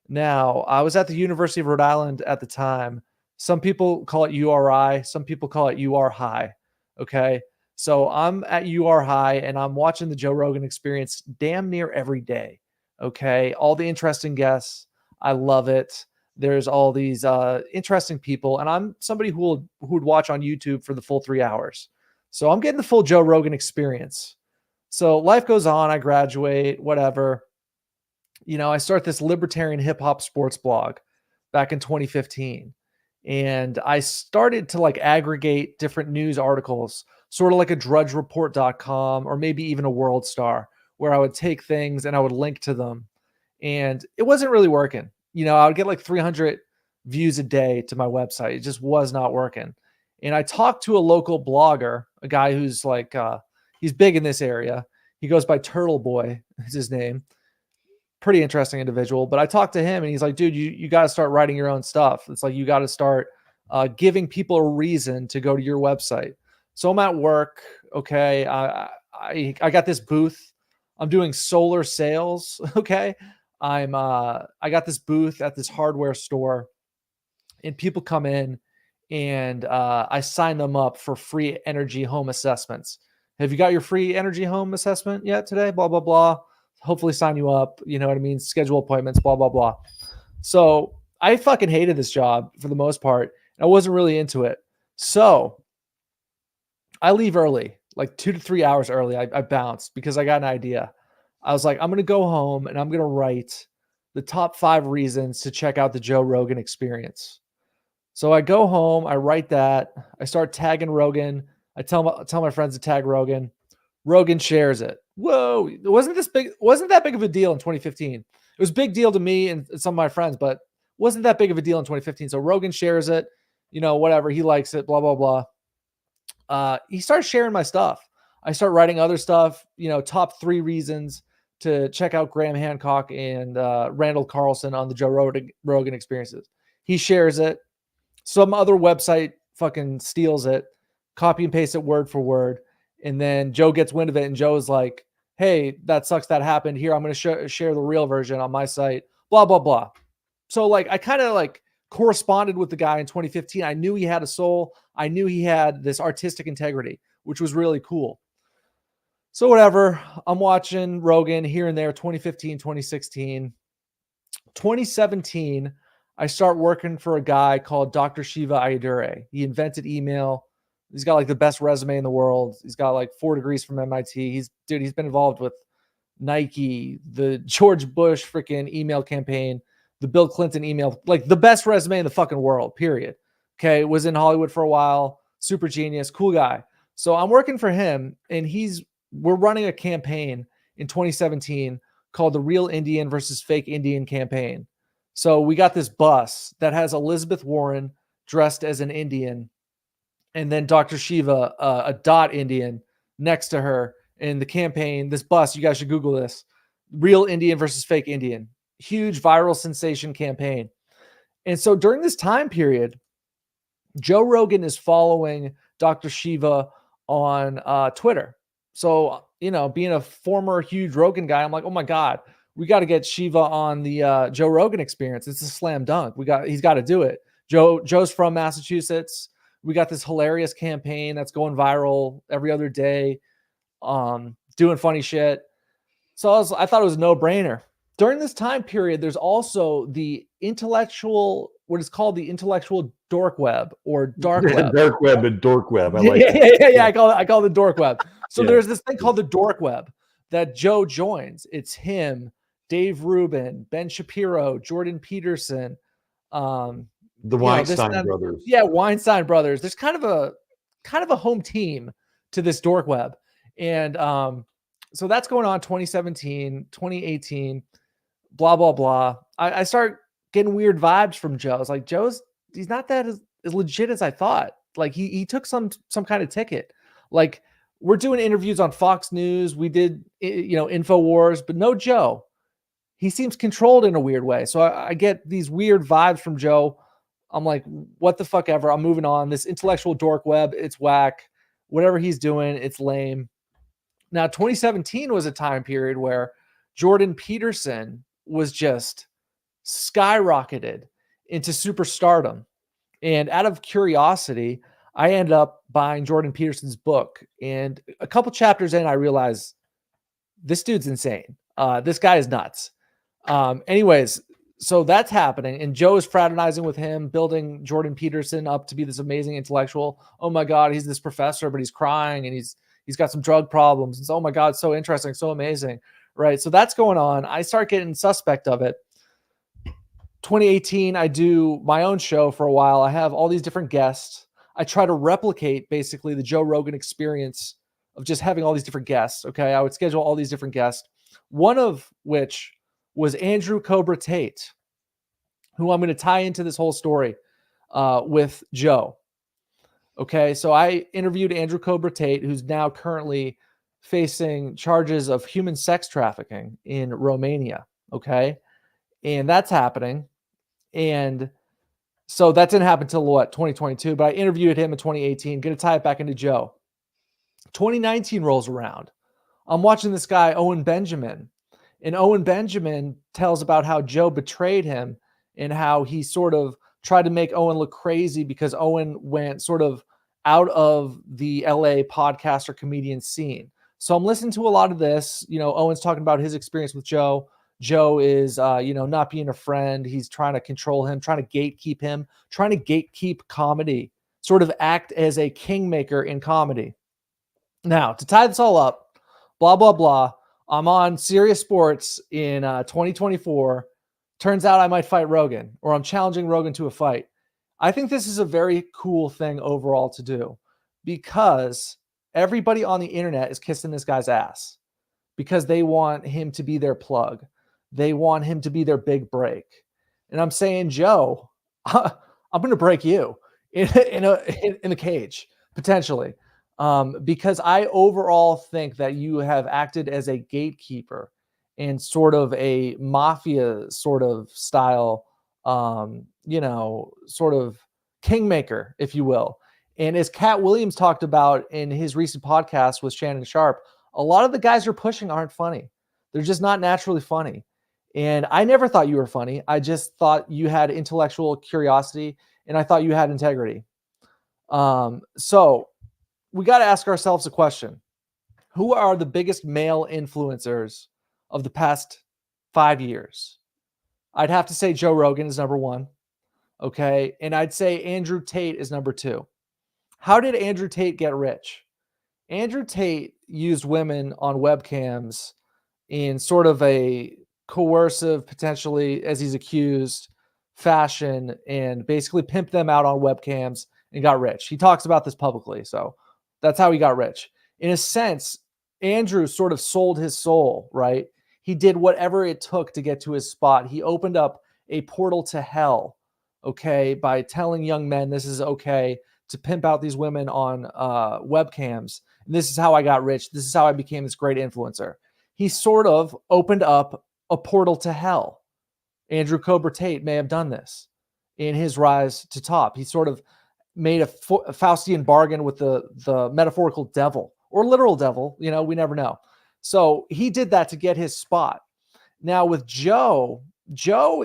Now, I was at the University of Rhode Island at the time. Some people call it URI. Some people call it UR High. Okay. So I'm at UR High and I'm watching the Joe Rogan Experience damn near every day. Okay. All the interesting guests. I love it. There's all these interesting people. And I'm somebody who would watch on YouTube for the full 3 hours. So I'm getting the full Joe Rogan Experience. So life goes on. I graduate, whatever. I start this libertarian hip hop sports blog back in 2015. And I started to like aggregate different news articles, sort of like a drudgereport.com or maybe even a World Star, where I would take things and I would link to them. And it wasn't really working. I would get like 300 views a day to my website. It just was not working. And I talked to a local blogger, a guy who's like, he's big in this area. He goes by Turtle Boy, is his name. Pretty interesting individual. But I talked to him and he's like, dude, you got to start writing your own stuff. It's like, you got to start giving people a reason to go to your website. So I'm at work. Okay. I got this booth. I'm doing solar sales. Okay. I got this booth at this hardware store and people come in and I sign them up for free energy home assessments. Have you got your free energy home assessment yet today? Blah, blah, blah. Hopefully sign you up. You know what I mean? Schedule appointments, blah, blah, blah. So I fucking hated this job for the most part. I wasn't really into it. So I leave early, like 2 to 3 hours early. I bounced because I got an idea. I was like, I'm going to go home and I'm going to write the top 5 reasons to check out the Joe Rogan Experience. So I go home, I write that, I start tagging Rogan. I tell my friends to tag Rogan. Rogan shares it. Whoa, it wasn't that big of a deal in 2015. It was a big deal to me and some of my friends, but wasn't that big of a deal in 2015. So Rogan shares it, whatever, he likes it, blah, blah, blah. He starts sharing my stuff. I start writing other stuff, top 3 reasons to check out Graham Hancock and Randall Carlson on the Joe Rogan Experiences. He shares it. Some other website fucking steals it, copy and paste it word for word. And then Joe gets wind of it and Joe's like, hey, that sucks that happened. Here, I'm going to share the real version on my site, blah, blah, blah. So like, I kind of like corresponded with the guy in 2015. I knew he had a soul. I knew he had this artistic integrity, which was really cool. So whatever, I'm watching Rogan here and there, 2015, 2016, 2017. I start working for a guy called Dr. Shiva Ayyadurai. He invented email. He's got like the best resume in the world. He's got like 4 degrees from MIT. He's been involved with Nike, the George Bush freaking email campaign, the Bill Clinton email, like the best resume in the fucking world, period. Okay. Was in Hollywood for a while. Super genius, cool guy. So I'm working for him and we're running a campaign in 2017 called the Real Indian versus Fake Indian campaign. So we got this bus that has Elizabeth Warren dressed as an Indian and then Dr. Shiva, a dot Indian next to her in the campaign. This bus, you guys should Google this. Real Indian versus Fake Indian. Huge viral sensation campaign. And so during this time period, Joe Rogan is following Dr. Shiva on Twitter. So, being a former huge Rogan guy, I'm like, oh my God, we got to get Shiva on the Joe Rogan experience. It's a slam dunk. He's got to do it. Joe's from Massachusetts. We got this hilarious campaign that's going viral every other day, doing funny shit. So I thought it was a no-brainer. During this time period, there's also the what is called the intellectual dork web or dark web. Dark web and dork web. I like Yeah. I call it the dork web. So there's this thing called the dork web that Joe joins. It's him, Dave Rubin, Ben Shapiro, Jordan Peterson, the Weinstein brothers. Yeah, Weinstein brothers. There's kind of a home team to this dork web. And so that's going on 2017, 2018, blah, blah, blah. I start getting weird vibes from Joe. It's like, he's not that as legit as I thought. Like he took some kind of ticket. Like we're doing interviews on Fox News. We did, InfoWars, but no Joe. He seems controlled in a weird way. So I get these weird vibes from Joe. I'm like, what the fuck ever. I'm moving on. This intellectual dork web, it's whack. Whatever he's doing, it's lame. Now, 2017 was a time period where Jordan Peterson was just skyrocketed into superstardom. And out of curiosity, I ended up buying Jordan Peterson's book. And a couple chapters in, I realized this dude's insane. This guy is nuts. Anyways, so that's happening. And Joe is fraternizing with him, building Jordan Peterson up to be this amazing intellectual. Oh my God, he's this professor, but he's crying and he's got some drug problems. And so, oh my God, so interesting, so amazing. Right. So that's going on. I start getting suspect of it. 2018, I do my own show for a while. I have all these different guests. I try to replicate basically the Joe Rogan experience of just having all these different guests. Okay. I would schedule all these different guests, one of which was Andrew Cobra Tate, who I'm going to tie into this whole story with Joe. Okay, so I interviewed Andrew Cobra Tate, who's now currently facing charges of human sex trafficking in Romania. Okay, and that's happening. And so that didn't happen until 2022, but I interviewed him in 2018. Going to tie it back into Joe. 2019 rolls around. I'm watching this guy, Owen Benjamin. And Owen Benjamin tells about how Joe betrayed him and how he sort of tried to make Owen look crazy because Owen went sort of out of the LA podcaster comedian scene. So I'm listening to a lot of this. Owen's talking about his experience with Joe. Joe is, not being a friend. He's trying to control him, trying to gatekeep him, trying to gatekeep comedy, sort of act as a kingmaker in comedy. Now, to tie this all up, blah, blah, blah. I'm on Sirius Sports in 2024. Turns out I might fight Rogan, or I'm challenging Rogan to a fight. I think this is a very cool thing overall to do because everybody on the internet is kissing this guy's ass because they want him to be their plug. They want him to be their big break. And I'm saying, Joe, I'm going to break you in the cage, potentially. Because I overall think that you have acted as a gatekeeper and sort of a mafia sort of style, sort of kingmaker, if you will. And as Cat Williams talked about in his recent podcast with Shannon Sharp, a lot of the guys you're pushing aren't funny. They're just not naturally funny. And I never thought you were funny. I just thought you had intellectual curiosity and I thought you had integrity. So we got to ask ourselves a question. Who are the biggest male influencers of the past 5 years? I'd have to say Joe Rogan is number one. Okay. And I'd say Andrew Tate is number two. How did Andrew Tate get rich? Andrew Tate used women on webcams in sort of a coercive, potentially, as he's accused, fashion, and basically pimped them out on webcams and got rich. He talks about this publicly. So that's how he got rich. In a sense, Andrew sort of sold his soul, right? He did whatever it took to get to his spot. He opened up a portal to hell, okay, by telling young men this is okay to pimp out these women on webcams. And this is how I got rich. This is how I became this great influencer. He sort of opened up a portal to hell. Andrew Cobra Tate may have done this in his rise to top. He sort of made a Faustian bargain with the metaphorical devil or literal devil. We never know. So he did that to get his spot. Now with Joe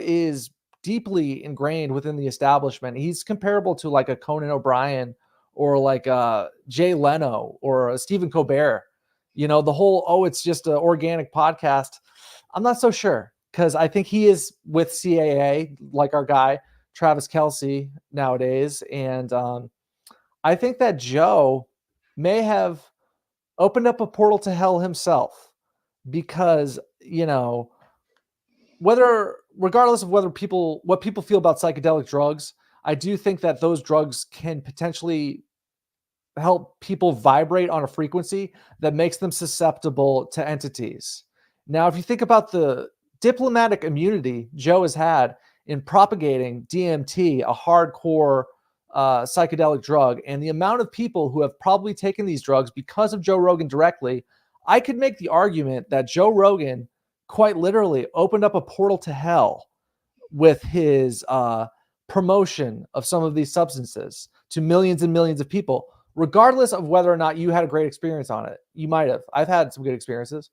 is deeply ingrained within the establishment. He's comparable to like a Conan O'Brien or like Jay Leno or a Stephen Colbert. The whole, it's just an organic podcast. I'm not so sure, because I think he is with CAA, like our guy, Travis Kelce nowadays. And I think that Joe may have opened up a portal to hell himself, because, regardless of what people feel about psychedelic drugs, I do think that those drugs can potentially help people vibrate on a frequency that makes them susceptible to entities. Now, if you think about the diplomatic immunity Joe has had in propagating DMT, a hardcore psychedelic drug, and the amount of people who have probably taken these drugs because of Joe Rogan directly, I could make the argument that Joe Rogan quite literally opened up a portal to hell with his promotion of some of these substances to millions and millions of people, regardless of whether or not you had a great experience on it. You might have. I've had some good experiences.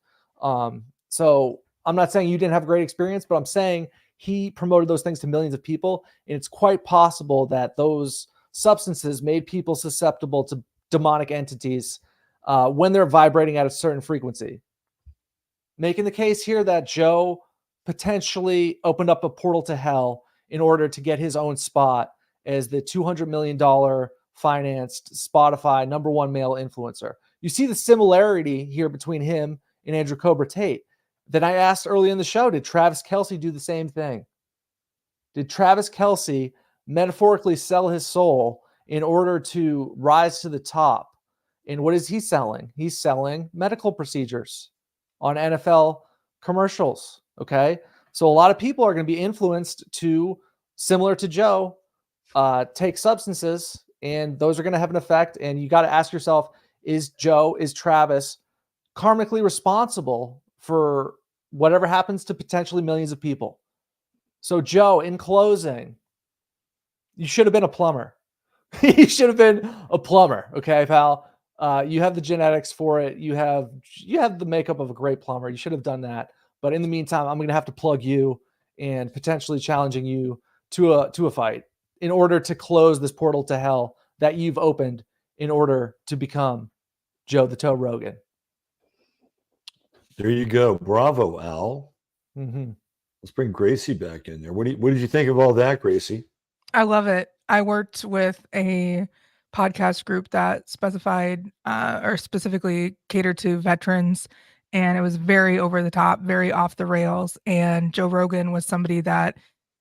So I'm not saying you didn't have a great experience, but I'm saying he promoted those things to millions of people. And it's quite possible that those substances made people susceptible to demonic entities when they're vibrating at a certain frequency. Making the case here that Joe potentially opened up a portal to hell in order to get his own spot as the $200 million financed Spotify #1 male influencer. You see the similarity here between him and Andrew Cobra Tate. Then I asked early in the show, did Travis Kelce do the same thing? Did Travis Kelce metaphorically sell his soul in order to rise to the top? And what is he selling? He's selling medical procedures on NFL commercials. Okay. So a lot of people are going to be influenced to, similar to Joe, take substances, and those are going to have an effect. And you got to ask yourself, is Travis karmically responsible for whatever happens to potentially millions of people? So Joe, in closing, you should have been a plumber. You should have been a plumber. Okay, pal. You have the genetics for it. You have the makeup of a great plumber. You should have done that. But in the meantime, I'm going to have to plug you and potentially challenging you to a fight in order to close this portal to hell that you've opened in order to become Joe the Toe Rogan. There you go. Bravo, Al. Mm-hmm. Let's bring Gracey back in there. What did you think of all that, Gracey? I love it. I worked with a podcast group that specified or specifically catered to veterans, and it was very over the top, very off the rails. And Joe Rogan was somebody that,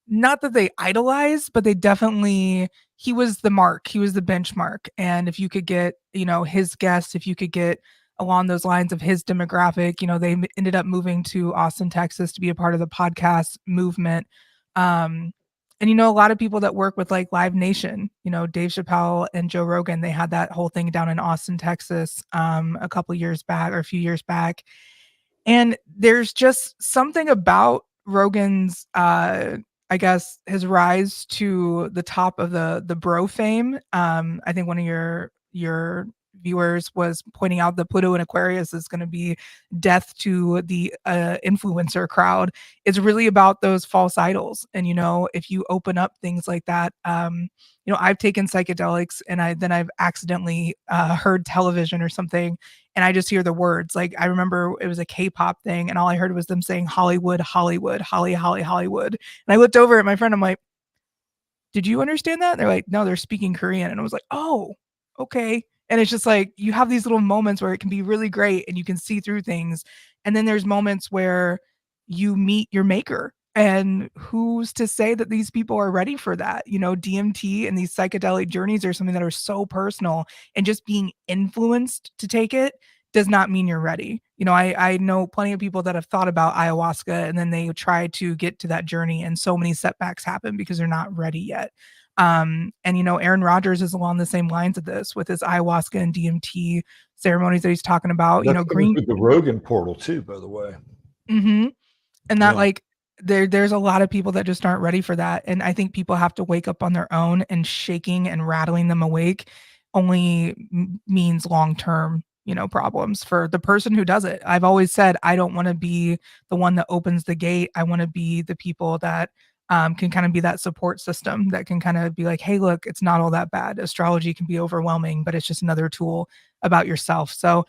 not that they idolized, but he was the mark, he was the benchmark. And if you could get, his guests, if you could get along those lines of his demographic, they ended up moving to Austin, Texas to be a part of the podcast movement. And a lot of people that work with like Live Nation, Dave Chappelle and Joe Rogan, they had that whole thing down in Austin, Texas, a couple years back or a few years back. And there's just something about Rogan's, I guess, his rise to the top of the bro fame. I think one of your viewers was pointing out that Pluto and Aquarius is going to be death to the influencer crowd. It's really about those false idols. And, if you open up things like that, I've taken psychedelics and I've accidentally heard television or something. And I just hear the words. Like, I remember it was a K-pop thing and all I heard was them saying Hollywood, Hollywood, Hollywood. And I looked over at my friend. I'm like, did you understand that? They're like, no, they're speaking Korean. And I was like, oh, okay. And it's just like, you have these little moments where it can be really great and you can see through things. And then there's moments where you meet your maker. And who's to say that these people are ready for that? DMT and these psychedelic journeys are something that are so personal, and just being influenced to take it does not mean you're ready. I know plenty of people that have thought about ayahuasca and then they try to get to that journey and so many setbacks happen because they're not ready yet. And Aaron Rodgers is along the same lines of this with his ayahuasca and DMT ceremonies that he's talking about. That's the Rogan portal too, by the way. Mm-hmm. And that there's a lot of people that just aren't ready for that. And I think people have to wake up on their own, and shaking and rattling them awake only means long-term, problems for the person who does it. I've always said, I don't want to be the one that opens the gate. I want to be the people that can kind of be that support system that can kind of be like, hey, look, it's not all that bad. Astrology can be overwhelming, but it's just another tool about yourself. So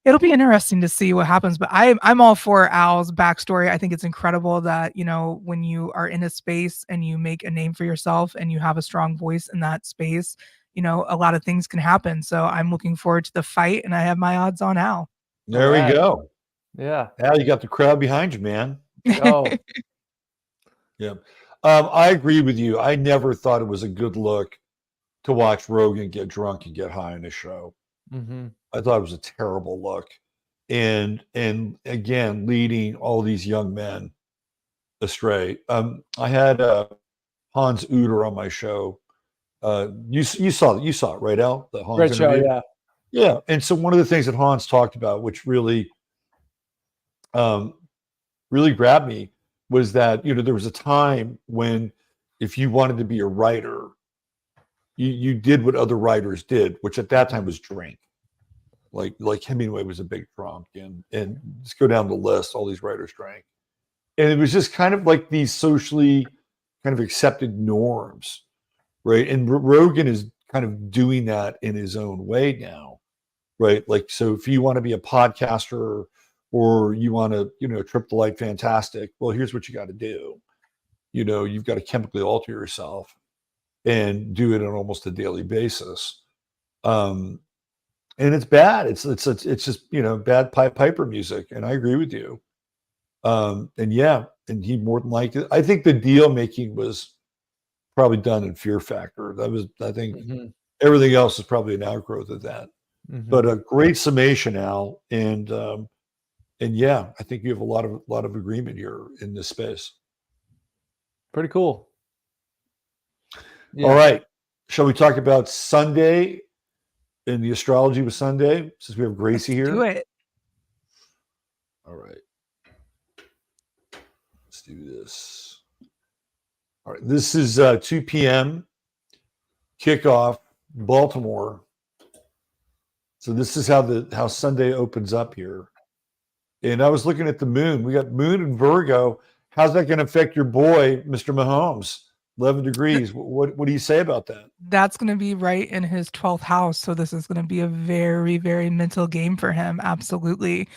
it'll be interesting to see what happens, but I'm all for Al's backstory. I think it's incredible that, when you are in a space and you make a name for yourself and you have a strong voice in that space, a lot of things can happen. So I'm looking forward to the fight, and I have my odds on Al. There we go. Yeah. Al, you got the crowd behind you, man. Oh, Yeah. I agree with you. I never thought it was a good look to watch Rogan get drunk and get high on a show. mm-hmm. I thought it was a terrible look. And again, leading all these young men astray. I had Hans Uter on my show. You saw it, right, Al? The Hans Great show, interview? yeah. Yeah. And so one of the things that Hans talked about, which really really grabbed me, was that, there was a time when if you wanted to be a writer, you did what other writers did, which at that time was drink. Like Hemingway was a big drunk, and just go down the list, all these writers drank. And it was just kind of like these socially kind of accepted norms, right? And Rogan is kind of doing that in his own way now, right? Like, so if you want to be a podcaster or you want to, trip the light fantastic, well, here's what you got to do. You've got to chemically alter yourself and do it on almost a daily basis. And it's bad. It's just, bad Piper music. And I agree with you. And he more than likely, I think the deal making was probably done in Fear Factor. I think Mm-hmm. everything else is probably an outgrowth of that. Mm-hmm. But a great summation, Al. And I think you have a lot of agreement here in this space. Pretty cool. Yeah. All right. Shall we talk about Sunday and the astrology with Sunday, since we have Gracey here? Do it. All right. Let's do this. All right. This is 2 p.m. kickoff, Baltimore. So this is how Sunday opens up here. And I was looking at the moon. We got moon and Virgo. How's that going to affect your boy, Mr. Mahomes? 11 degrees. What do you say about that? That's going to be right in his 12th house. So this is going to be a very, very mental game for him. Absolutely.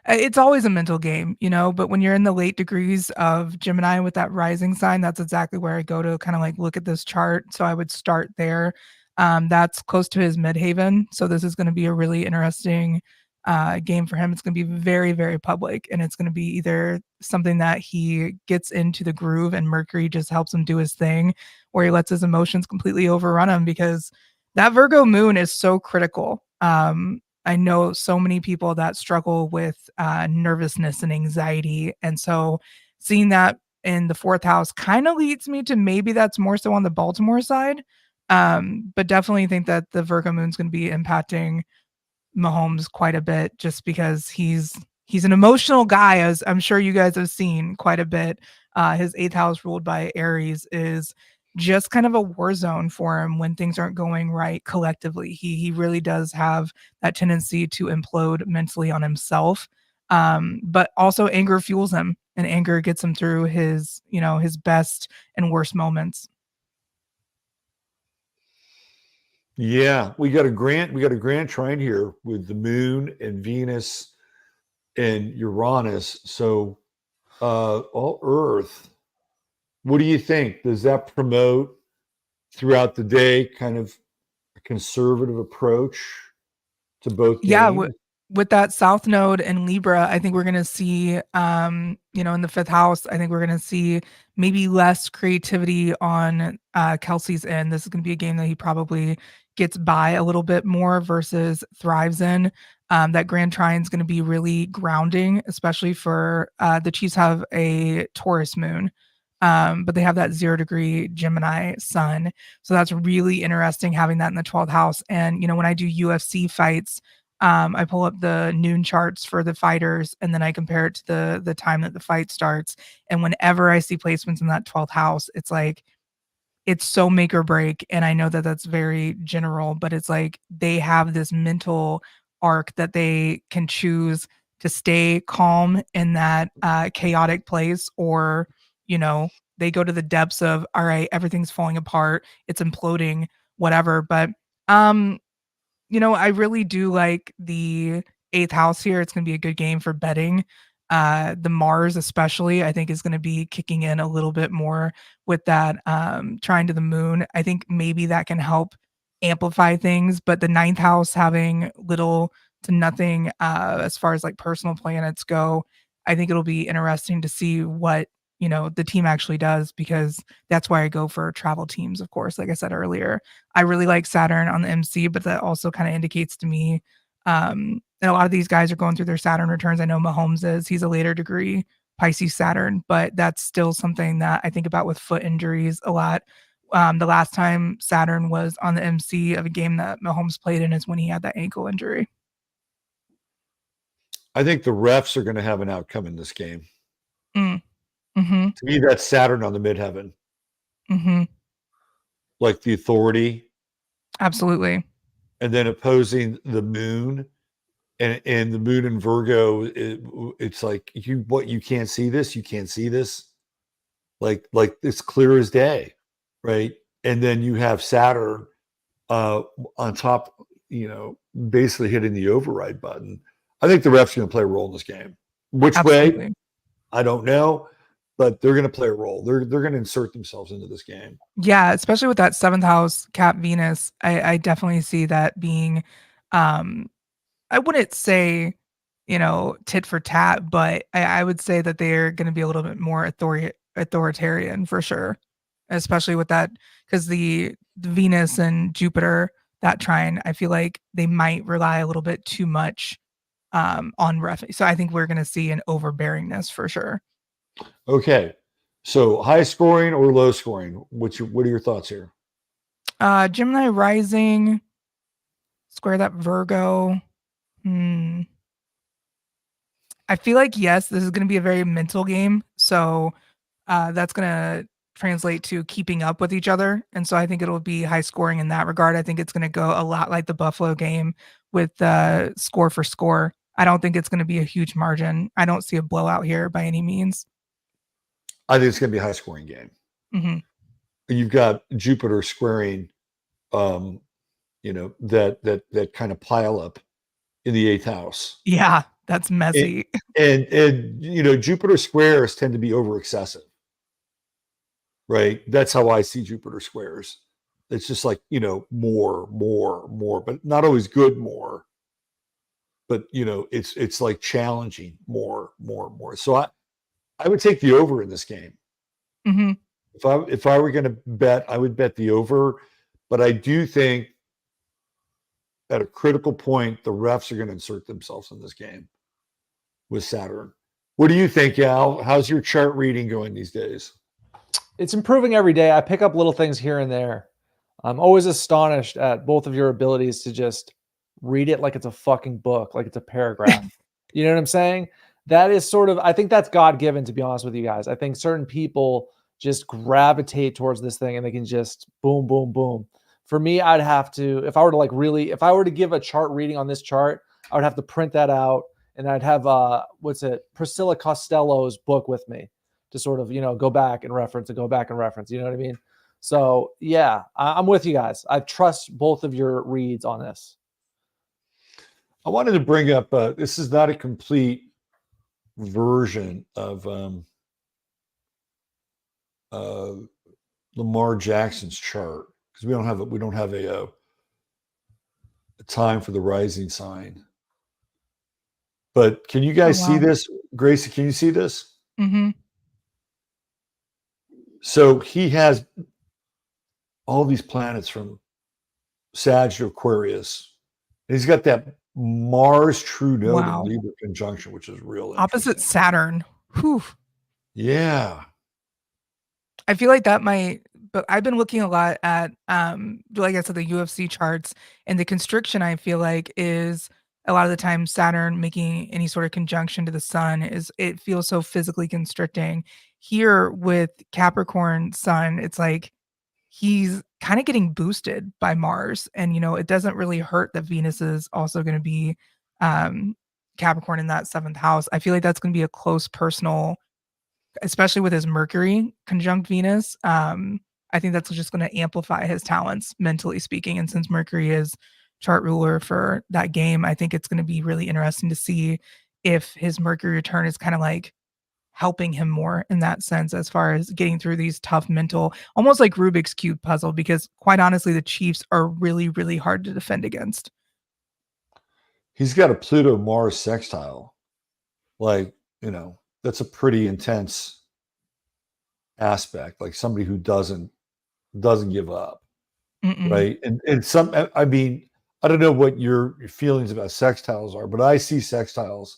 It's always a mental game, but when you're in the late degrees of Gemini with that rising sign, that's exactly where I go to kind of like look at this chart. So I would start there. That's close to his midhaven. So this is going to be a really interesting game for him. It's going to be very, very public, and it's going to be either something that he gets into the groove and Mercury just helps him do his thing, or he lets his emotions completely overrun him, because that Virgo moon is so critical. I know so many people that struggle with nervousness and anxiety. And so seeing that in the 4th house kind of leads me to maybe that's more so on the Baltimore side. But definitely think that the Virgo moon's going to be impacting Mahomes quite a bit, just because he's an emotional guy, as I'm sure you guys have seen quite a bit. His 8th house ruled by Aries is just kind of a war zone for him when things aren't going right collectively. He really does have that tendency to implode mentally on himself. But also anger fuels him, and anger gets him through his best and worst moments. Yeah, we got a grand trine here with the moon and Venus and Uranus. So all Earth. What do you think? Does that promote throughout the day kind of a conservative approach to both games? With that South Node and Libra, I think we're going to see, in the 5th house, I think we're going to see maybe less creativity on Kelsey's end. This is going to be a game that he probably gets by a little bit more versus thrives in. That Grand Trine is going to be really grounding, especially for the Chiefs have a Taurus moon. But they have that 0-degree Gemini sun. So that's really interesting having that in the 12th house. And, when I do UFC fights, I pull up the noon charts for the fighters, and then I compare it to the time that the fight starts. And whenever I see placements in that 12th house, it's like it's so make or break. And I know that that's very general, but it's like they have this mental arc that they can choose to stay calm in that chaotic place, or they go to the depths of, all right, everything's falling apart, it's imploding, whatever. But um I really do like the eighth house here. It's going to be a good game for betting. The Mars, especially, I think is going to be kicking in a little bit more with that trine to the moon. I think maybe that can help amplify things, but the ninth house having little to nothing as far as like personal planets go, I think it'll be interesting to see what the team actually does, because that's why I go for travel teams, of course, like I said earlier. I really like Saturn on the MC, but that also kind of indicates to me that a lot of these guys are going through their Saturn returns. I know Mahomes is, he's a later degree Pisces Saturn, but that's still something that I think about with foot injuries a lot. The last time Saturn was on the MC of a game that Mahomes played in is when he had that ankle injury. I think the refs are going to have an outcome in this game. Mm-hmm. To me, that's Saturn on the midheaven. Mm-hmm. Like the authority. Absolutely. And then opposing the moon. And the moon in Virgo, it's like you can't see this, you can't see this. Like it's clear as day, right? And then you have Saturn on top, basically hitting the override button. I think the refs are going to play a role in this game. Which Absolutely. way? I don't know, but they're going to play a role. They're going to insert themselves into this game. Yeah, especially with that seventh house Cap Venus, I definitely see that being, I wouldn't say, tit for tat, but I would say that they're going to be a little bit more authoritarian for sure, especially with that, because the Venus and Jupiter, that trine, I feel like they might rely a little bit too much on ref. So I think we're going to see an overbearingness for sure. Okay, so high scoring or low scoring? What are your thoughts here? Gemini rising, square that Virgo. I feel like, yes, this is going to be a very mental game. So that's going to translate to keeping up with each other. And so I think it'll be high scoring in that regard. I think it's going to go a lot like the Buffalo game with score for score. I don't think it's going to be a huge margin. I don't see a blowout here by any means. I think it's going to be a high scoring game. Mm-hmm. You've got Jupiter squaring, that kind of pile up in the eighth house. Yeah, that's messy. And Jupiter squares tend to be over excessive, right? That's how I see Jupiter squares. It's just like, more, but not always good more. But it's like challenging more. So I would take the over in this game. Mm-hmm. If I were going to bet, I would bet the over. But I do think at a critical point, the refs are going to insert themselves in this game with Saturn. What do you think, Al? How's your chart reading going these days? It's improving every day. I pick up little things here and there. I'm always astonished at both of your abilities to just read it like it's a fucking book, like it's a paragraph. You know what I'm saying? That is sort of, I think that's God-given, to be honest with you guys. I think certain people just gravitate towards this thing and they can just boom, boom, boom. For me, I'd have to, if I were to give a chart reading on this chart, I would have to print that out, and I'd have, Priscilla Costello's book with me to sort of, go back and reference. You know what I mean? So yeah, I'm with you guys. I trust both of your reads on this. I wanted to bring up, this is not a complete version of Lamar Jackson's chart, because we don't have a time for the rising sign. But can you guys see this? Gracey, can you see this? Mm-hmm. So he has all these planets from Sag to Aquarius. And he's got that Mars true node in Libra conjunction, which is real opposite Saturn. Whew. Yeah. I feel like that might, but I've been looking a lot at, like I said, the UFC charts, and the constriction I feel like is a lot of the time Saturn making any sort of conjunction to the sun it feels so physically constricting. Here with Capricorn sun, it's like he's kind of getting boosted by Mars. And, it doesn't really hurt that Venus is also going to be um, Capricorn in that seventh house. I feel like that's going to be a close personal, especially with his Mercury conjunct Venus. I think that's just going to amplify his talents, mentally speaking. And since Mercury is chart ruler for that game, I think it's going to be really interesting to see if his Mercury return is kind of like helping him more in that sense as far as getting through these tough mental, almost like Rubik's Cube puzzle, because quite honestly, the Chiefs are really, really hard to defend against. He's got a Pluto Mars sextile. Like, that's a pretty intense aspect. Like somebody who doesn't give up. Mm-mm. Right. And I mean, I don't know what your feelings about sextiles are, but I see sextiles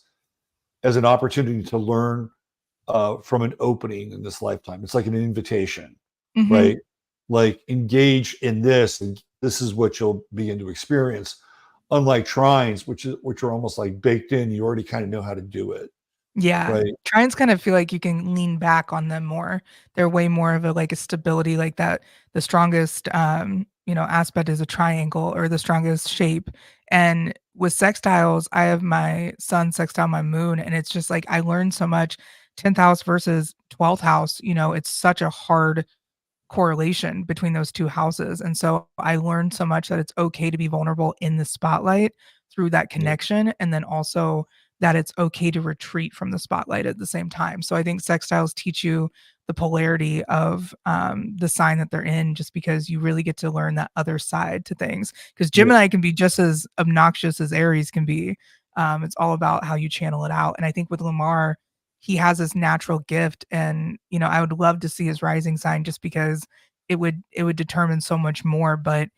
as an opportunity to learn from an opening in this lifetime. It's like an invitation, Mhm. right? Like engage in this, and this is what you'll begin to experience. Unlike trines, which are almost like baked in, you already kind of know how to do it. Yeah. Right. Trines kind of feel like you can lean back on them more. They're way more of a stability like that. The strongest aspect is a triangle or the strongest shape. And with sextiles, I have my sun sextile my moon, and it's just like I learned so much. 10th house versus 12th house, it's such a hard correlation between those two houses. And so I learned so much that it's okay to be vulnerable in the spotlight through that connection. And then also that it's okay to retreat from the spotlight at the same time. So I think sextiles teach you the polarity of the sign that they're in, just because you really get to learn that other side to things. Because Gemini can be just as obnoxious as Aries can be. It's all about how you channel it out. And I think with Lamar, he has this natural gift, and I would love to see his rising sign, just because it would determine so much more. But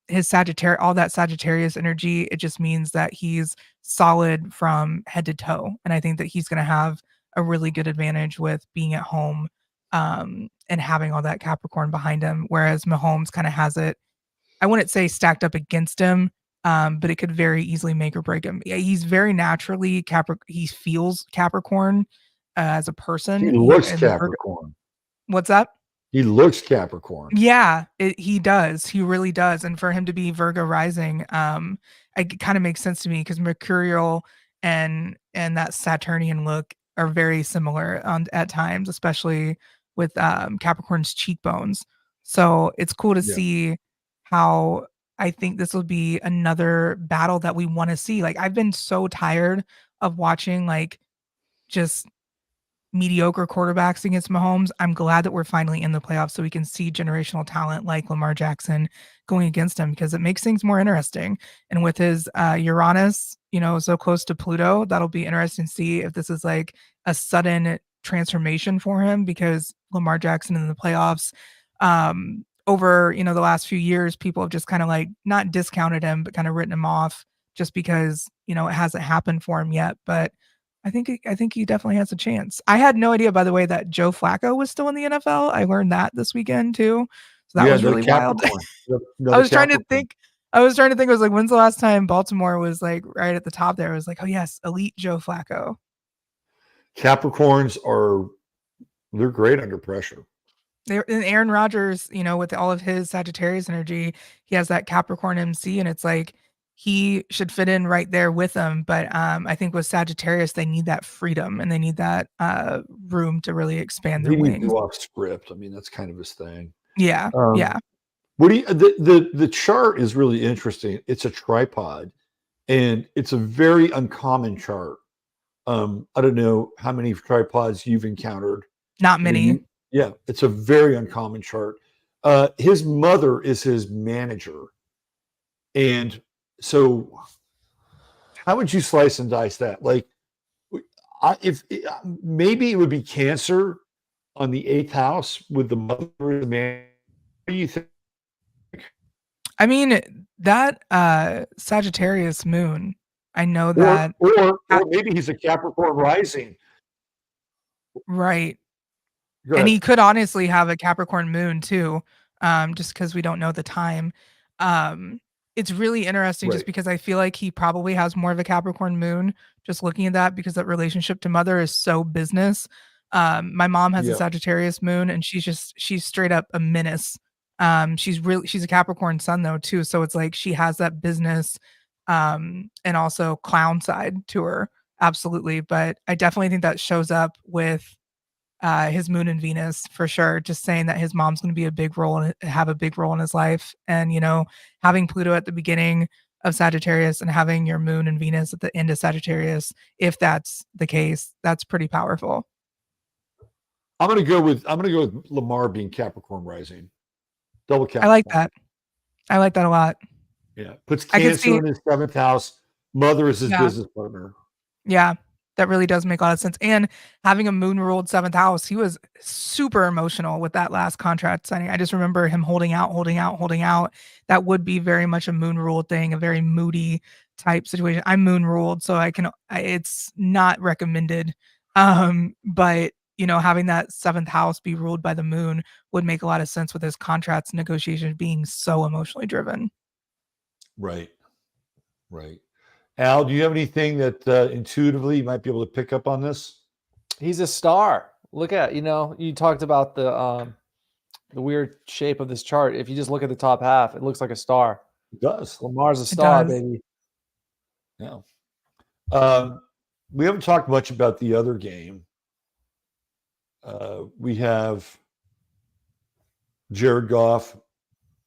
his Sagittarius, all that Sagittarius energy, it just means that he's solid from head to toe, and I think that he's going to have a really good advantage with being at home and having all that Capricorn behind him, whereas Mahomes kind of has it, I wouldn't say stacked up against him, but it could very easily make or break him. Yeah, he's very naturally he feels Capricorn as a person. He looks and Capricorn. What's that? He looks Capricorn. Yeah, he does. He really does. And for him to be Virgo rising, it kind of makes sense to me, because Mercurial and that Saturnian look are very similar at times, especially with Capricorn's cheekbones. So it's cool to see how I think this will be another battle that we want to see. Like, I've been so tired of watching just mediocre quarterbacks against Mahomes. I'm glad that we're finally in the playoffs so we can see generational talent like Lamar Jackson going against him, because it makes things more interesting. And with his Uranus, so close to Pluto, that'll be interesting to see if this is like a sudden transformation for him, because Lamar Jackson in the playoffs, over, the last few years, people have just kind of like not discounted him, but kind of written him off just because, it hasn't happened for him yet. But I think he definitely has a chance. I had no idea, by the way, that Joe Flacco was still in the NFL. I learned that this weekend too. So that was really wild. I was trying to think. I was like, when's the last time Baltimore was like right at the top there? I was like, oh yes, elite Joe Flacco. Capricorns they're great under pressure. And Aaron Rodgers, with all of his Sagittarius energy, he has that Capricorn MC, and it's like he should fit in right there with them. But I think with Sagittarius, they need that freedom and they need that room to really expand their wings. He needs to go off script. I mean, that's kind of his thing. Yeah, yeah. What do you, the chart is really interesting. It's a tripod, and it's a very uncommon chart. I don't know how many tripods you've encountered. Not many. Yeah, it's a very uncommon chart. His mother is his manager. And so how would you slice and dice that? Like, if maybe it would be Cancer on the 8th house with the mother of the man. What do you think? I mean, that Sagittarius moon, I know that. Or maybe he's a Capricorn rising. Right. And he could honestly have a Capricorn moon too, just because we don't know the time. It's really interesting just Right. because I feel like he probably has more of a Capricorn moon, just looking at that because that relationship to mother is so business. My mom has a Yeah. Sagittarius moon and she's straight up a menace. She's a Capricorn sun though too, so it's like she has that business and also clown side to her. Absolutely, but I definitely think that shows up with his moon and Venus for sure. Just saying that his mom's going to be a big role and have a big role in his life, and having Pluto at the beginning of Sagittarius and having your moon and Venus at the end of Sagittarius, if that's the case, that's pretty powerful. I'm gonna go with Lamar being Capricorn rising. Double I like Capricorn. that. I like that a lot. Yeah. Puts I could Cancer see, in his 7th house. Mother is his yeah, business partner. yeah, that really does make a lot of sense. And having a moon ruled seventh house, he was super emotional with that last contract signing. I just remember him holding out, holding out, holding out. That would be very much a moon ruled thing, a very moody type situation. I'm moon ruled, so it's not recommended. But having that seventh house be ruled by the moon would make a lot of sense with his contracts negotiations being so emotionally driven. Right. Right. Al, do you have anything that intuitively you might be able to pick up on this? He's a star. Look at, you talked about the weird shape of this chart. If you just look at the top half, it looks like a star. It does. Lamar's a It star, does. baby. Yeah. We haven't talked much about the other game. We have Jared Goff,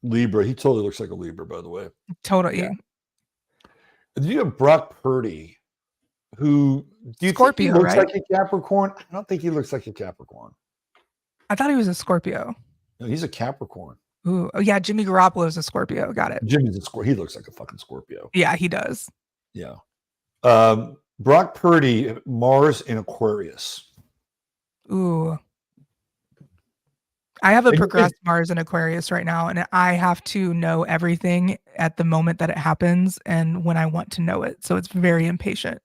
Libra. He totally looks like a Libra, by the way. Totally. Yeah. Do you have Brock Purdy, who do you Scorpio, think he looks right? like a Capricorn? I don't think he looks like a Capricorn. I thought he was a Scorpio. No, he's a Capricorn. Ooh, oh yeah, Jimmy Garoppolo is a Scorpio. Got it. Jimmy's a Scorpio. He looks like a fucking Scorpio. Yeah, he does. Yeah. Brock Purdy, Mars in Aquarius. Ooh. I have a And- progressed Mars in Aquarius right now, and I have to know everything at the moment that it happens and when I want to know it. So it's very impatient.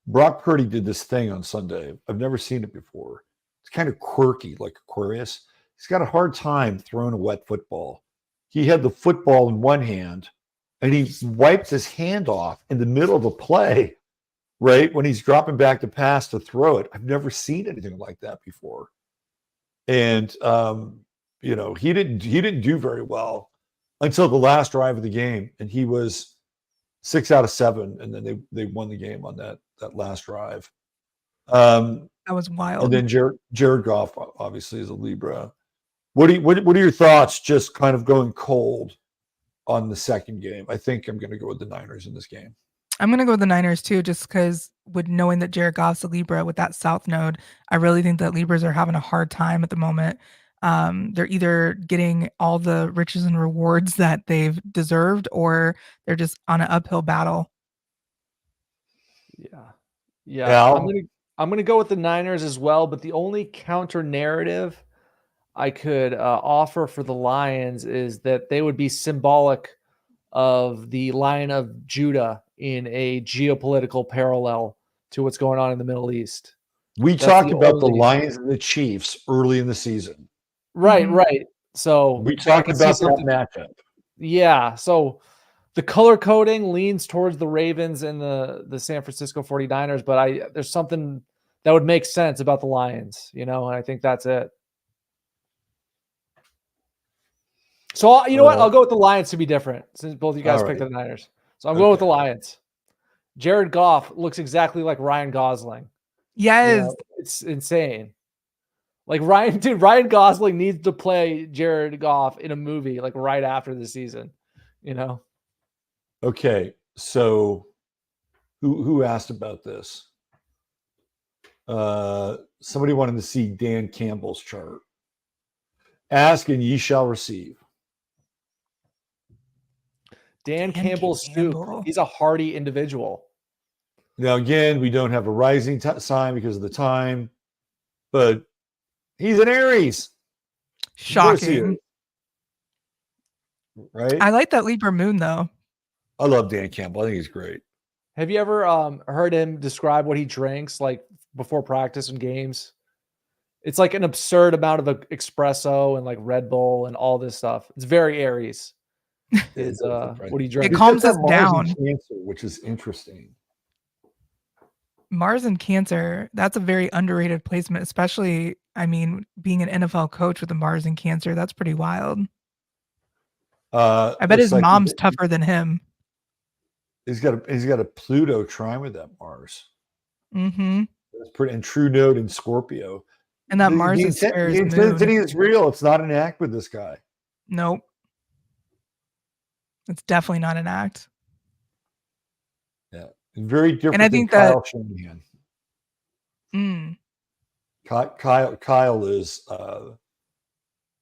Brock Purdy did this thing on Sunday. I've never seen it before. It's kind of quirky, like Aquarius. He's got a hard time throwing a wet football. He had the football in one hand, and he wiped his hand off in the middle of a play, right? When he's dropping back to pass to throw it. I've never seen anything like that before. And he didn't do very well until the last drive of the game, and he was 6 out of 7, and then they won the game on that last drive. That was wild. And then Jared Goff obviously is a Libra. What are your thoughts? Just kind of going cold on the second game. I think I'm going to go with the Niners in this game. I'm going to go with the Niners too, just because with knowing that Jared Goff's a Libra with that South node, I really think that Libras are having a hard time at the moment. They're either getting all the riches and rewards that they've deserved, or they're just on an uphill battle. Yeah. Al? I'm gonna go with the Niners as well, but the only counter narrative I could offer for the Lions is that they would be symbolic of the Lion of Judah in a geopolitical parallel to what's going on in the Middle East. We That's talked the about the only- Lions and the Chiefs early in the season. Right, Mhm. right. So We I talked can see about that something- matchup. Yeah. So the color coding leans towards the Ravens and the San Francisco 49ers, but there's something that would make sense about the Lions, and I think that's it. So you know what? I'll go with the Lions to be different, since both of you guys All picked right. the Niners. So I'm going with the Okay. Lions. Jared Goff looks exactly like Ryan Gosling. Yes. It's insane. Like Ryan Gosling needs to play Jared Goff in a movie like right after the season, Okay, so who asked about this? Somebody wanted to see Dan Campbell's chart. Ask and ye shall receive. Dan Campbell's Campbell. soup. He's a hardy individual. Now, again, we don't have a rising sign because of the time, but he's an Aries. Of course he Shocking. is. Right? I like that Libra moon though. I love Dan Campbell. I think he's great. Have you ever heard him describe what he drinks like before practice and games? It's like an absurd amount of espresso and like Red Bull and all this stuff. It's very Aries. is Right. what he It drinks. He's calms got us that Mars in down. Cancer, which is interesting. Mars and Cancer, that's a very underrated placement, especially, I mean, being an NFL coach with a Mars and Cancer, that's pretty wild. I bet Looks his like mom's tougher than him. he's got a Pluto trine with that Mars. Mm-hmm. That's pretty, and true note in Scorpio. And that Mars is The square his moon. intensity is real. It's not an act with this guy. Nope. It's definitely not an act. Yeah, very different And I than think that Kyle Shanahan. mm, Kyle is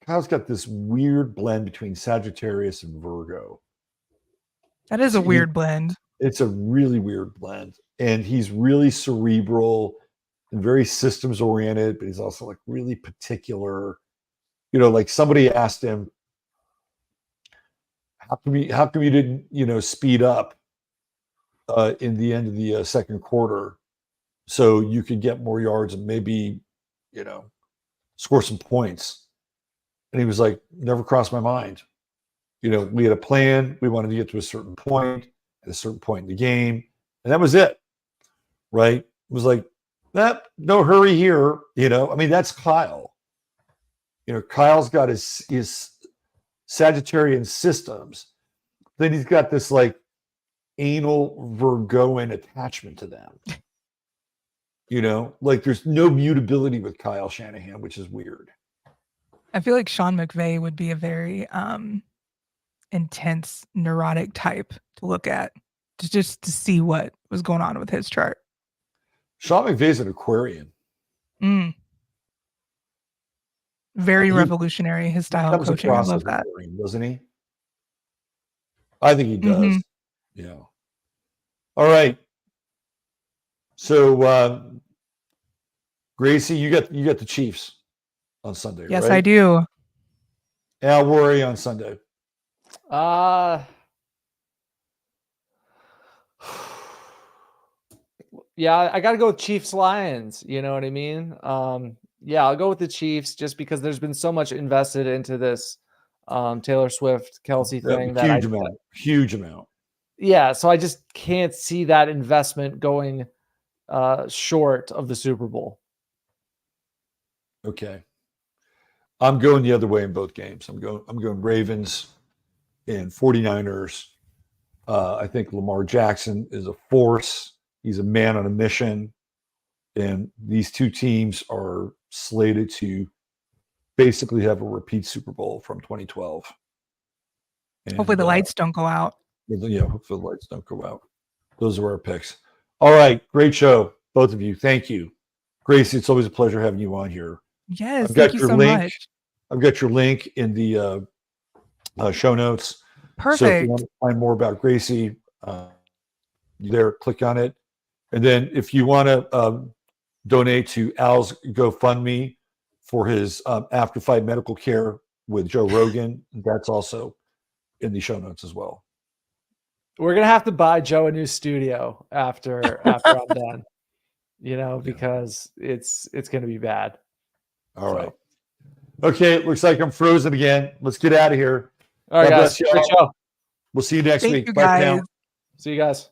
Kyle's got this weird blend between Sagittarius and Virgo. that is a weird blend. It's a really weird blend, and he's really cerebral and very systems oriented, but he's also like really particular. Like somebody asked him, how come you didn't speed up in the end of the second quarter so you could get more yards and maybe score some points? And he was like, never crossed my mind. We had a plan. We wanted to get to a certain point at a certain point in the game, and that was it. Right? It was like, no hurry here. I mean, that's Kyle. Kyle's got his Sagittarian systems. Then he's got this like anal Virgoan attachment to them. Like there's no mutability with Kyle Shanahan, which is weird. I feel like Sean McVay would be a very intense, neurotic type to look at, just to see what was going on with his chart. Sean McVay's an Aquarian. Very revolutionary, his style of coaching. I love that. Aquarian, doesn't he? I think he does. Yeah. All right. So, Gracey, you got the Chiefs on Sunday, yes, right? I do. Al, where are you on Sunday? Yeah, I got to go with Chiefs Lions. You know what I mean? Yeah, I'll go with the Chiefs just because there's been so much invested into this Taylor Swift, Kelsey thing. Huge amount. Yeah, so I just can't see that investment going short of the Super Bowl. Okay. I'm going the other way in both games. I'm going Ravens and 49ers. I think Lamar Jackson is a force. He's a man on a mission. And these two teams are slated to basically have a repeat Super Bowl from 2012. And, hopefully the lights don't go out. Yeah, hopefully the lights don't go out. Those are our picks. All right. Great show, both of you. Thank you. Gracey, it's always a pleasure having you on here. Yes, thank you so much. I've got your link in the show notes. Perfect. So if you want to find more about Gracey, there, click on it. And then if you want to donate to Al's GoFundMe for his after-fight medical care with Joe Rogan, that's also in the show notes as well. We're gonna have to buy Joe a new studio after I'm done, because it's gonna be bad. All right. Okay, it looks like I'm frozen again. Let's get out of here. All right, God guys. bless you all. Great show. We'll see you next Thank week. you, Bye for now. guys. See you guys.